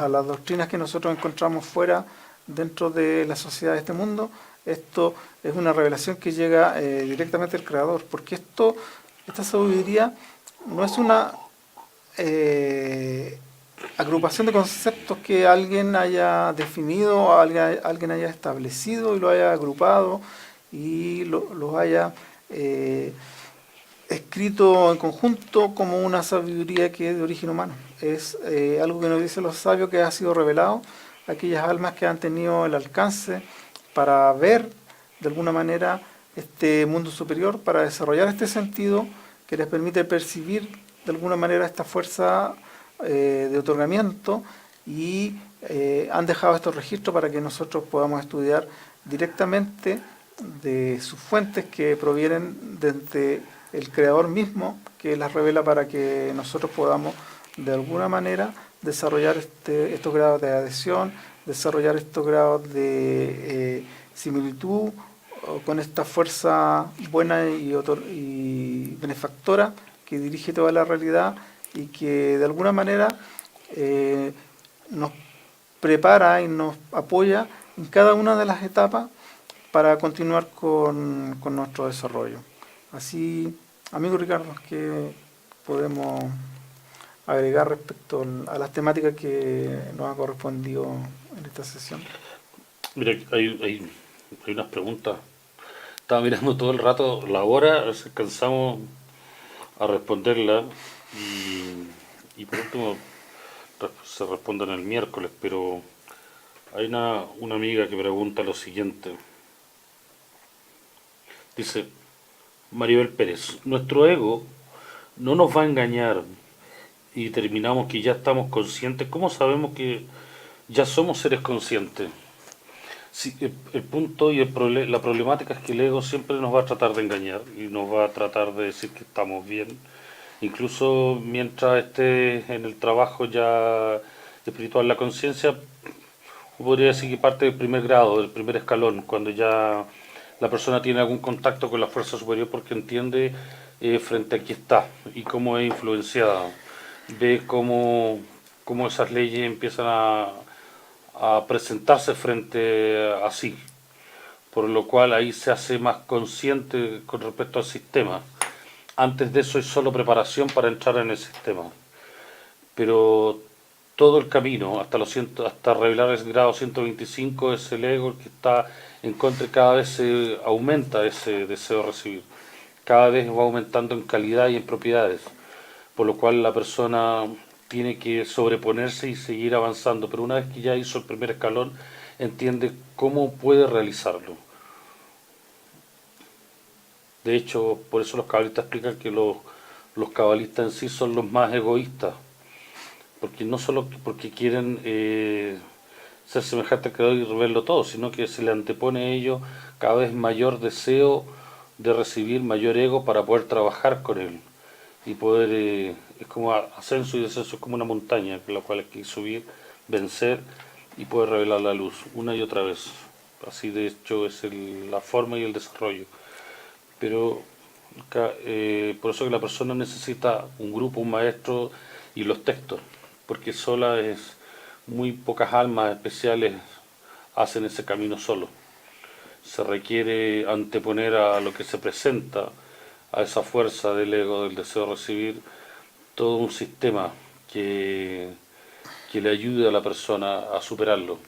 A: las doctrinas que nosotros encontramos fuera, dentro de la sociedad de este mundo, esto es una revelación que llega directamente del Creador, porque esta sabiduría no es una agrupación de conceptos que alguien haya definido, o alguien haya establecido y lo haya agrupado y los haya escrito en conjunto como una sabiduría que es de origen humano. Es algo que nos dicen los sabios, que ha sido revelado a aquellas almas que han tenido el alcance para ver de alguna manera este mundo superior, para desarrollar este sentido que les permite percibir de alguna manera esta fuerza de otorgamiento, y han dejado estos registros para que nosotros podamos estudiar directamente de sus fuentes que provienen desde el Creador mismo, que las revela para que nosotros podamos de alguna manera desarrollar estos grados de adhesión, desarrollar estos grados de similitud con esta fuerza buena y benefactora que dirige toda la realidad, y que de alguna manera nos prepara y nos apoya en cada una de las etapas para continuar con nuestro desarrollo. Así, amigo Ricardo, ¿qué podemos agregar respecto a las temáticas que nos ha correspondido en esta sesión?
B: Mira, hay unas preguntas. Estaba mirando todo el rato la hora, a ver si alcanzamos a responderla y por último se respondan el miércoles, pero hay una amiga que pregunta lo siguiente. Dice Maribel Pérez, nuestro ego no nos va a engañar y determinamos que ya estamos conscientes. ¿Cómo sabemos que ya somos seres conscientes? Sí, el punto y la problemática es que el ego siempre nos va a tratar de engañar y nos va a tratar de decir que estamos bien. Incluso mientras esté en el trabajo ya espiritual, la conciencia, podría decir que parte del primer grado, del primer escalón, cuando ya la persona tiene algún contacto con la fuerza superior porque entiende frente a qué está y cómo es influenciada. Ve cómo esas leyes empiezan a presentarse frente a sí, por lo cual ahí se hace más consciente con respecto al sistema. Antes de eso es solo preparación para entrar en el sistema, pero todo el camino hasta revelar el grado 125 es el ego el que está en contra y cada vez se aumenta ese deseo de recibir, cada vez va aumentando en calidad y en propiedades, por lo cual la persona tiene que sobreponerse y seguir avanzando, pero una vez que ya hizo el primer escalón, entiende cómo puede realizarlo. De hecho, por eso los cabalistas explican que los cabalistas en sí son los más egoístas, porque no solo porque quieren ser semejantes al Creador y revelarlo todo, sino que se le antepone a ellos cada vez mayor deseo de recibir, mayor ego para poder trabajar con él y poder, es como ascenso y descenso, es como una montaña con la cual hay que subir, vencer y poder revelar la luz una y otra vez. Así de hecho es la forma y el desarrollo. Pero por eso que la persona necesita un grupo, un maestro y los textos, porque sola es muy pocas almas especiales hacen ese camino solo. Se requiere anteponer a lo que se presenta, a esa fuerza del ego, del deseo de recibir, todo un sistema que le ayude a la persona a superarlo,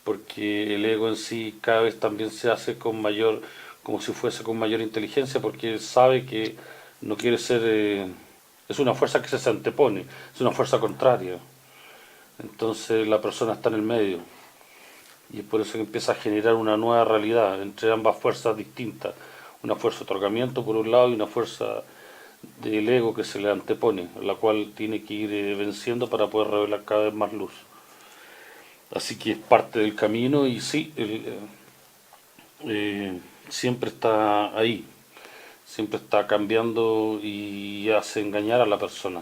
B: porque el ego en sí cada vez también se hace con mayor, como si fuese con mayor inteligencia, porque sabe que no quiere ser, es una fuerza que se antepone, es una fuerza contraria, entonces la persona está en el medio, y es por eso que empieza a generar una nueva realidad entre ambas fuerzas distintas, una fuerza de otorgamiento por un lado y una fuerza del ego que se le antepone, la cual tiene que ir venciendo para poder revelar cada vez más luz. Así que es parte del camino y sí, siempre está ahí, siempre está cambiando y hace engañar a la persona.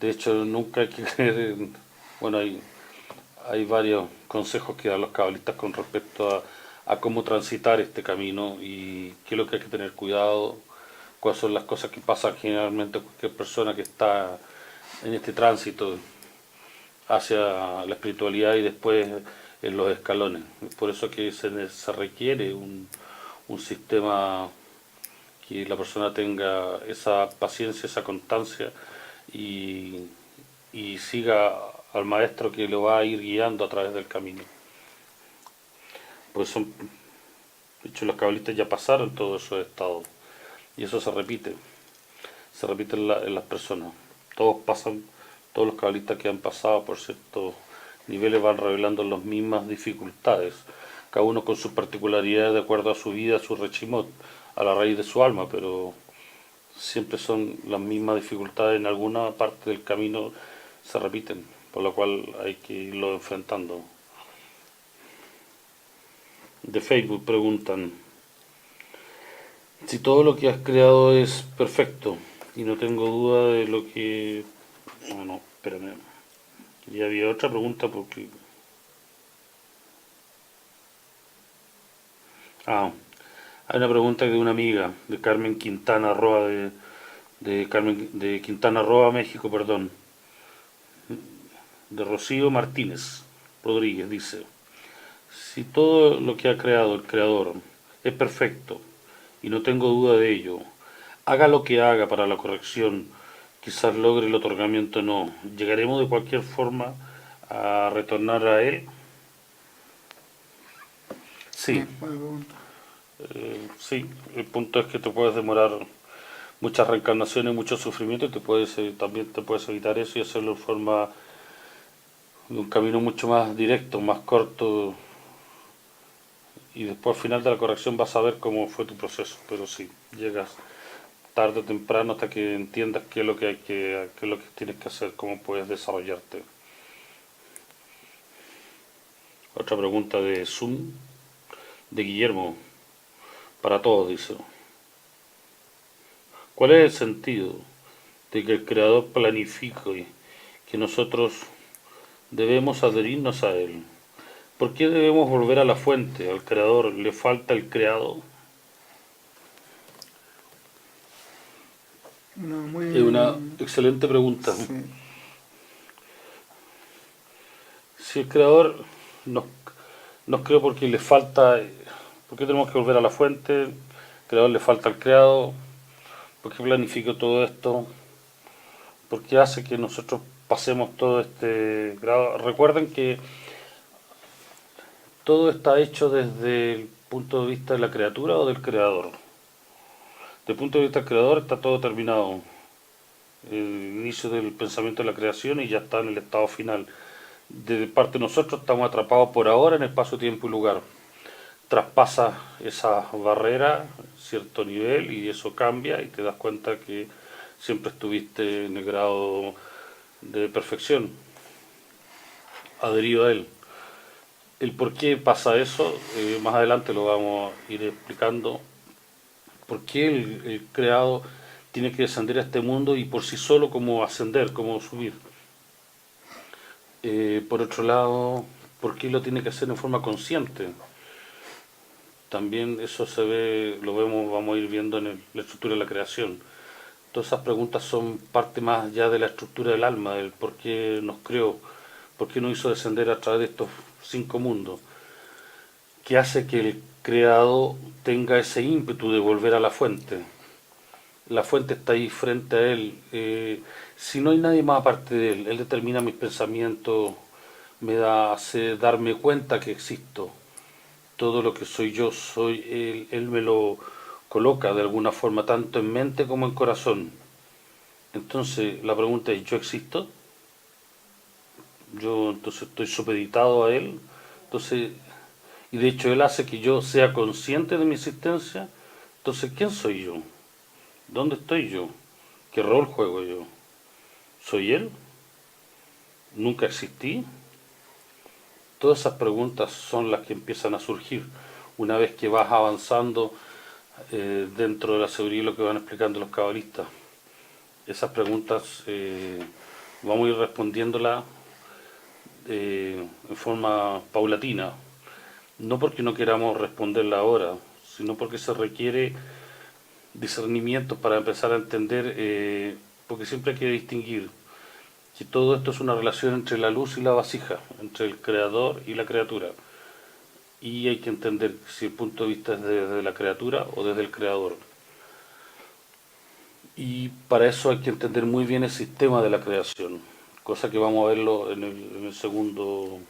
B: De hecho, nunca hay que creer en, bueno, hay varios consejos que dan los cabalistas con respecto a cómo transitar este camino y qué es lo que hay que tener cuidado, cuáles son las cosas que pasan generalmente a cualquier persona que está en este tránsito hacia la espiritualidad y después en los escalones. Por eso que se requiere un sistema que la persona tenga esa paciencia, esa constancia y siga al maestro que lo va a ir guiando a través del camino. Pues de hecho los cabalistas ya pasaron todos esos estados y eso se repite en las personas. Todos los cabalistas que han pasado por ciertos niveles van revelando las mismas dificultades, cada uno con sus particularidades de acuerdo a su vida, a su rechimot, a la raíz de su alma, pero siempre son las mismas dificultades, en alguna parte del camino se repiten, por lo cual hay que irlo enfrentando. De Facebook preguntan, si todo lo que has creado es perfecto, y no tengo duda de lo que... No, espérame. Y había otra pregunta porque... hay una pregunta de una amiga, de Carmen Quintana Roa, de de Quintana Roo, México, perdón, de Rocío Martínez Rodríguez, dice: si todo lo que ha creado el Creador es perfecto, y no tengo duda de ello, haga lo que haga para la corrección, quizás logre el otorgamiento o no, ¿llegaremos de cualquier forma a retornar a Él? Sí,
A: Buena pregunta.
B: sí, el punto es que te puedes demorar muchas reencarnaciones, mucho sufrimiento, y también te puedes evitar eso y hacerlo en forma de un camino mucho más directo, más corto, y después al final de la corrección vas a ver cómo fue tu proceso. Pero sí, llegas tarde o temprano hasta que entiendas qué es lo que qué es lo que tienes que hacer, cómo puedes desarrollarte. Otra pregunta de Zoom, de Guillermo, para todos, dice: ¿cuál es el sentido de que el Creador planifique que nosotros debemos adherirnos a Él? ¿Por qué debemos volver a la fuente? ¿Al Creador le falta el creado? Es una excelente pregunta.
A: Sí.
B: Si el Creador nos creó porque le falta, ¿por qué tenemos que volver a la fuente? El Creador le falta el creado. ¿Por qué planificó todo esto? ¿Por qué hace que nosotros pasemos todo este grado? Recuerden que todo está hecho desde el punto de vista de la criatura o del creador. Desde el punto de vista del creador está todo terminado. El inicio del pensamiento de la creación y ya está en el estado final. De parte de nosotros estamos atrapados por ahora en espacio, tiempo y lugar. Traspasa esa barrera, cierto nivel, y eso cambia y te das cuenta que siempre estuviste en el grado de perfección, adherido a él. El por qué pasa eso, más adelante lo vamos a ir explicando. ¿Por qué el creado tiene que descender a este mundo y por sí solo cómo ascender, cómo subir? Por otro lado, ¿por qué lo tiene que hacer en forma consciente? También eso se ve, lo vemos, vamos a ir viendo en la estructura de la creación. Todas esas preguntas son parte más ya de la estructura del alma, del por qué nos creó, por qué nos hizo descender a través de estos 5 mundos. ¿Qué hace que el creado tenga ese ímpetu de volver a la fuente? La fuente está ahí frente a él. Si no hay nadie más aparte de él, él determina mis pensamientos, hace darme cuenta que existo. Todo lo que soy yo, soy él me lo coloca de alguna forma, tanto en mente como en corazón. Entonces la pregunta es: ¿yo existo? Yo entonces estoy supeditado a él. Entonces, y de hecho él hace que yo sea consciente de mi existencia. Entonces, ¿quién soy yo? ¿Dónde estoy yo? ¿Qué rol juego yo? ¿Soy él? ¿Nunca existí? Todas esas preguntas son las que empiezan a surgir una vez que vas avanzando dentro de la sabiduría, lo que van explicando los cabalistas. Esas preguntas vamos a ir respondiéndolas en forma paulatina, no porque no queramos responderla ahora, sino porque se requiere discernimiento para empezar a entender, porque siempre hay que distinguir que todo esto es una relación entre la luz y la vasija, entre el creador y la criatura, y hay que entender si el punto de vista es desde la criatura o desde el creador. Y para eso hay que entender muy bien el sistema de la creación, cosa que vamos a verlo en el segundo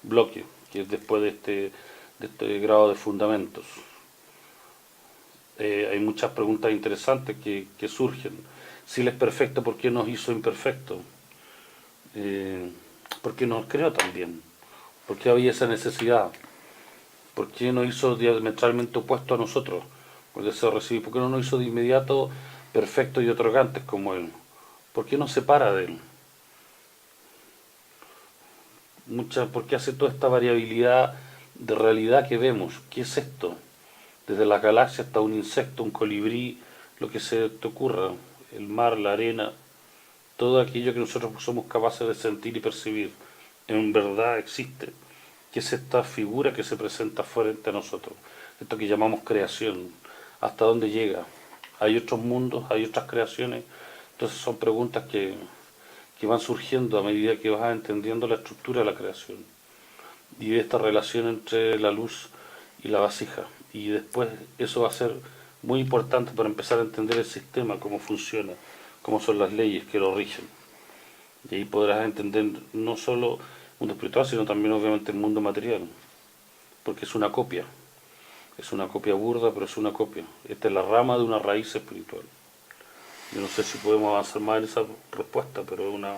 B: bloque, que es después de este grado de fundamentos. Hay muchas preguntas interesantes que surgen. Si Él es perfecto, ¿por qué nos hizo imperfectos? ¿Por qué nos creó también? ¿Por qué había esa necesidad? ¿Por qué nos hizo diametralmente opuesto a nosotros? El deseo de recibir. ¿Por qué no nos hizo de inmediato perfectos y otorgantes como Él? ¿Por qué nos separa de Él? ¿Por qué hace toda esta variabilidad de realidad que vemos? ¿Qué es esto? Desde la galaxia hasta un insecto, un colibrí, lo que se te ocurra, el mar, la arena, todo aquello que nosotros somos capaces de sentir y percibir, en verdad existe. ¿Qué es esta figura que se presenta frente a nosotros? Esto que llamamos creación. ¿Hasta dónde llega? hay otros mundos, hay otras creaciones. Entonces son preguntas que van surgiendo a medida que vas entendiendo la estructura de la creación y de esta relación entre la luz y la vasija. Y después eso va a ser muy importante para empezar a entender el sistema, cómo funciona, cómo son las leyes que lo rigen. Y ahí podrás entender no solo el mundo espiritual, sino también obviamente el mundo material, porque es una copia. Es una copia burda, pero es una copia. Esta es la rama de una raíz espiritual. Yo no sé si podemos avanzar más en esa respuesta, pero es una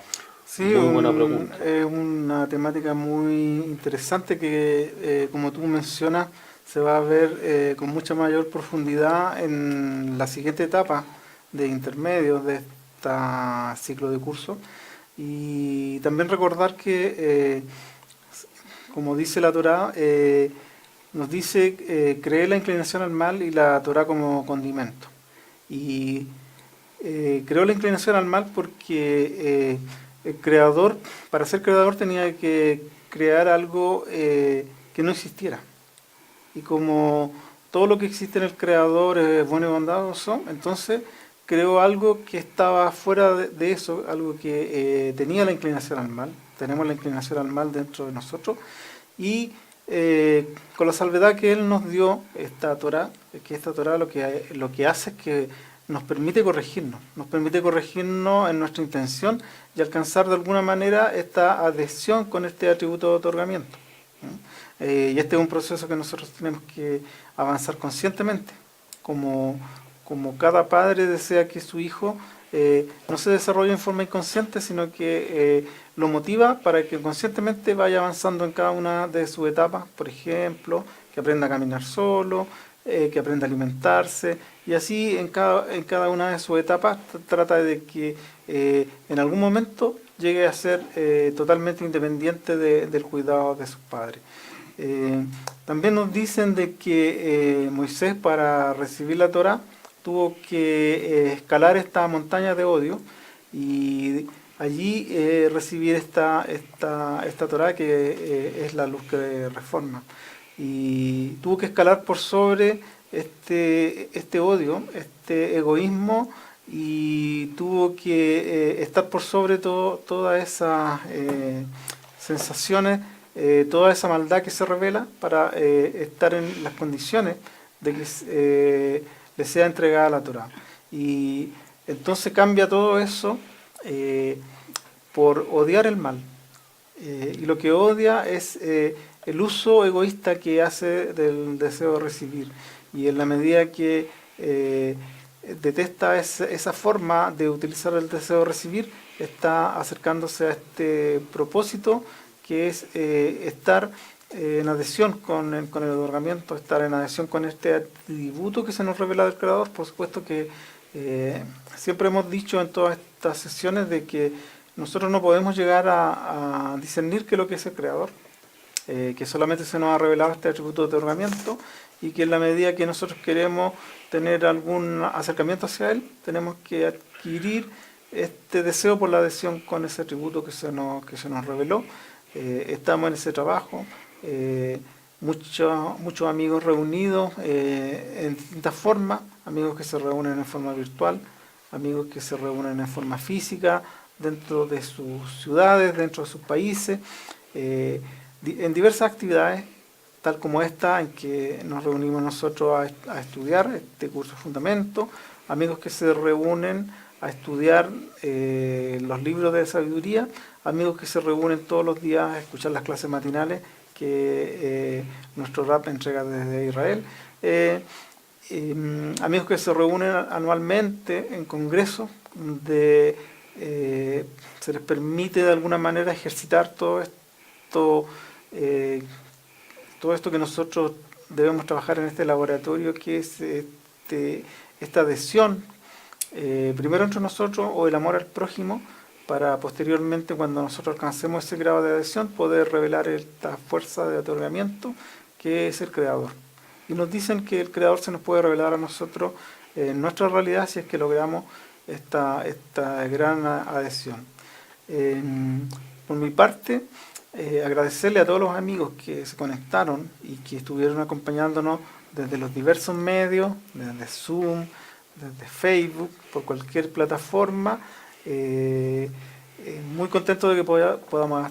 A: Sí,
B: muy buena pregunta.
A: es una temática muy interesante que, como tú mencionas, se va a ver con mucha mayor profundidad en la siguiente etapa de intermedios de este ciclo de curso. Y también recordar que, como dice la Torá, nos dice cree la inclinación al mal y la Torá como condimento. Y creó la inclinación al mal porque el creador, para ser creador tenía que crear algo que no existiera. Y como todo lo que existe en el creador es bueno y bondadoso, entonces creó algo que estaba fuera de eso, algo que tenía la inclinación al mal. Tenemos la inclinación al mal dentro de nosotros. Y con la salvedad que Él nos dio, esta Torá, que esta Torá lo que hace es que nos permite corregirnos en nuestra intención y alcanzar de alguna manera esta adhesión con este atributo de otorgamiento. Y este es un proceso que nosotros tenemos que avanzar conscientemente, como cada padre desea que su hijo no se desarrolle en forma inconsciente, sino que lo motiva para que conscientemente vaya avanzando en cada una de sus etapas. Por ejemplo, que aprenda a caminar solo, que aprenda a alimentarse, y así en cada una de sus etapas trata de que en algún momento llegue a ser totalmente independiente del cuidado de sus padres. También nos dicen de que Moisés, para recibir la Torá, tuvo que escalar esta montaña de odio y allí recibir esta Torá que es la luz que reforma. Y tuvo que escalar por sobre este odio, este egoísmo, y tuvo que estar por sobre todas esas sensaciones, toda esa maldad que se revela para estar en las condiciones de que le sea entregada la Torá. Y entonces cambia todo eso por odiar el mal. Y lo que odia es el uso egoísta que hace del deseo de recibir. Y en la medida que detesta esa forma de utilizar el deseo de recibir, está acercándose a este propósito que es estar en adhesión con el otorgamiento, estar en adhesión con este atributo que se nos revela del Creador. Por supuesto que siempre hemos dicho en todas estas sesiones de que nosotros no podemos llegar a discernir qué es lo que es el Creador, que solamente se nos ha revelado este atributo de otorgamiento, y que en la medida que nosotros queremos tener algún acercamiento hacia Él, tenemos que adquirir este deseo por la adhesión con ese atributo que se nos reveló. Estamos en ese trabajo, muchos amigos reunidos en distintas formas, amigos que se reúnen en forma virtual, amigos que se reúnen en forma física, dentro de sus ciudades, dentro de sus países, en diversas actividades, tal como esta, en que nos reunimos nosotros a estudiar este curso de fundamento, amigos que se reúnen a estudiar los libros de sabiduría, amigos que se reúnen todos los días a escuchar las clases matinales que nuestro RAP entrega desde Israel, amigos que se reúnen anualmente en congresos donde se les permite de alguna manera ejercitar todo esto que nosotros debemos trabajar en este laboratorio, que es esta adhesión, primero entre nosotros, o el amor al prójimo, para posteriormente, cuando nosotros alcancemos ese grado de adhesión, poder revelar esta fuerza de otorgamiento que es el Creador. Y nos dicen que el Creador se nos puede revelar a nosotros en nuestra realidad si es que logramos esta gran adhesión. Por mi parte, agradecerle a todos los amigos que se conectaron y que estuvieron acompañándonos desde los diversos medios, desde Zoom, desde Facebook, por cualquier plataforma. Muy contento de que podamos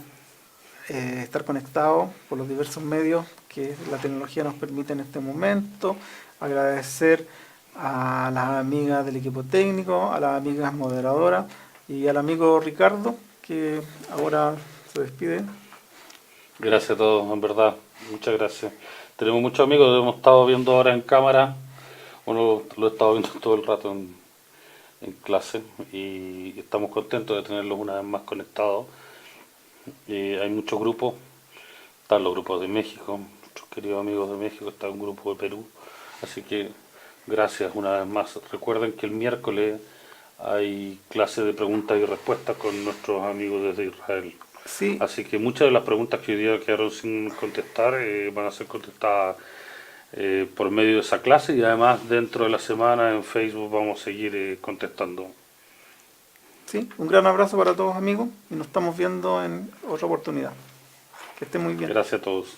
A: estar conectados por los diversos medios que la tecnología nos permite en este momento. Agradecer a las amigas del equipo técnico, a las amigas moderadoras y al amigo Ricardo, que ahora se despide.
B: Gracias a todos, en verdad, muchas gracias. Tenemos muchos amigos que hemos estado viendo ahora en cámara, uno lo he estado viendo todo el rato en clase y estamos contentos de tenerlos una vez más conectados. Hay muchos grupos, están los grupos de México, nuestros queridos amigos de México, está un grupo de Perú, así que gracias una vez más. Recuerden que el miércoles hay clase de preguntas y respuestas con nuestros amigos desde Israel.
A: Sí.
B: Así que muchas de las preguntas que hoy día quedaron sin contestar van a ser contestadas por medio de esa clase, y además dentro de la semana en Facebook vamos a seguir contestando.
A: Sí, un gran abrazo para todos, amigos, y nos estamos viendo en otra oportunidad. Que estén muy bien.
B: Gracias a todos.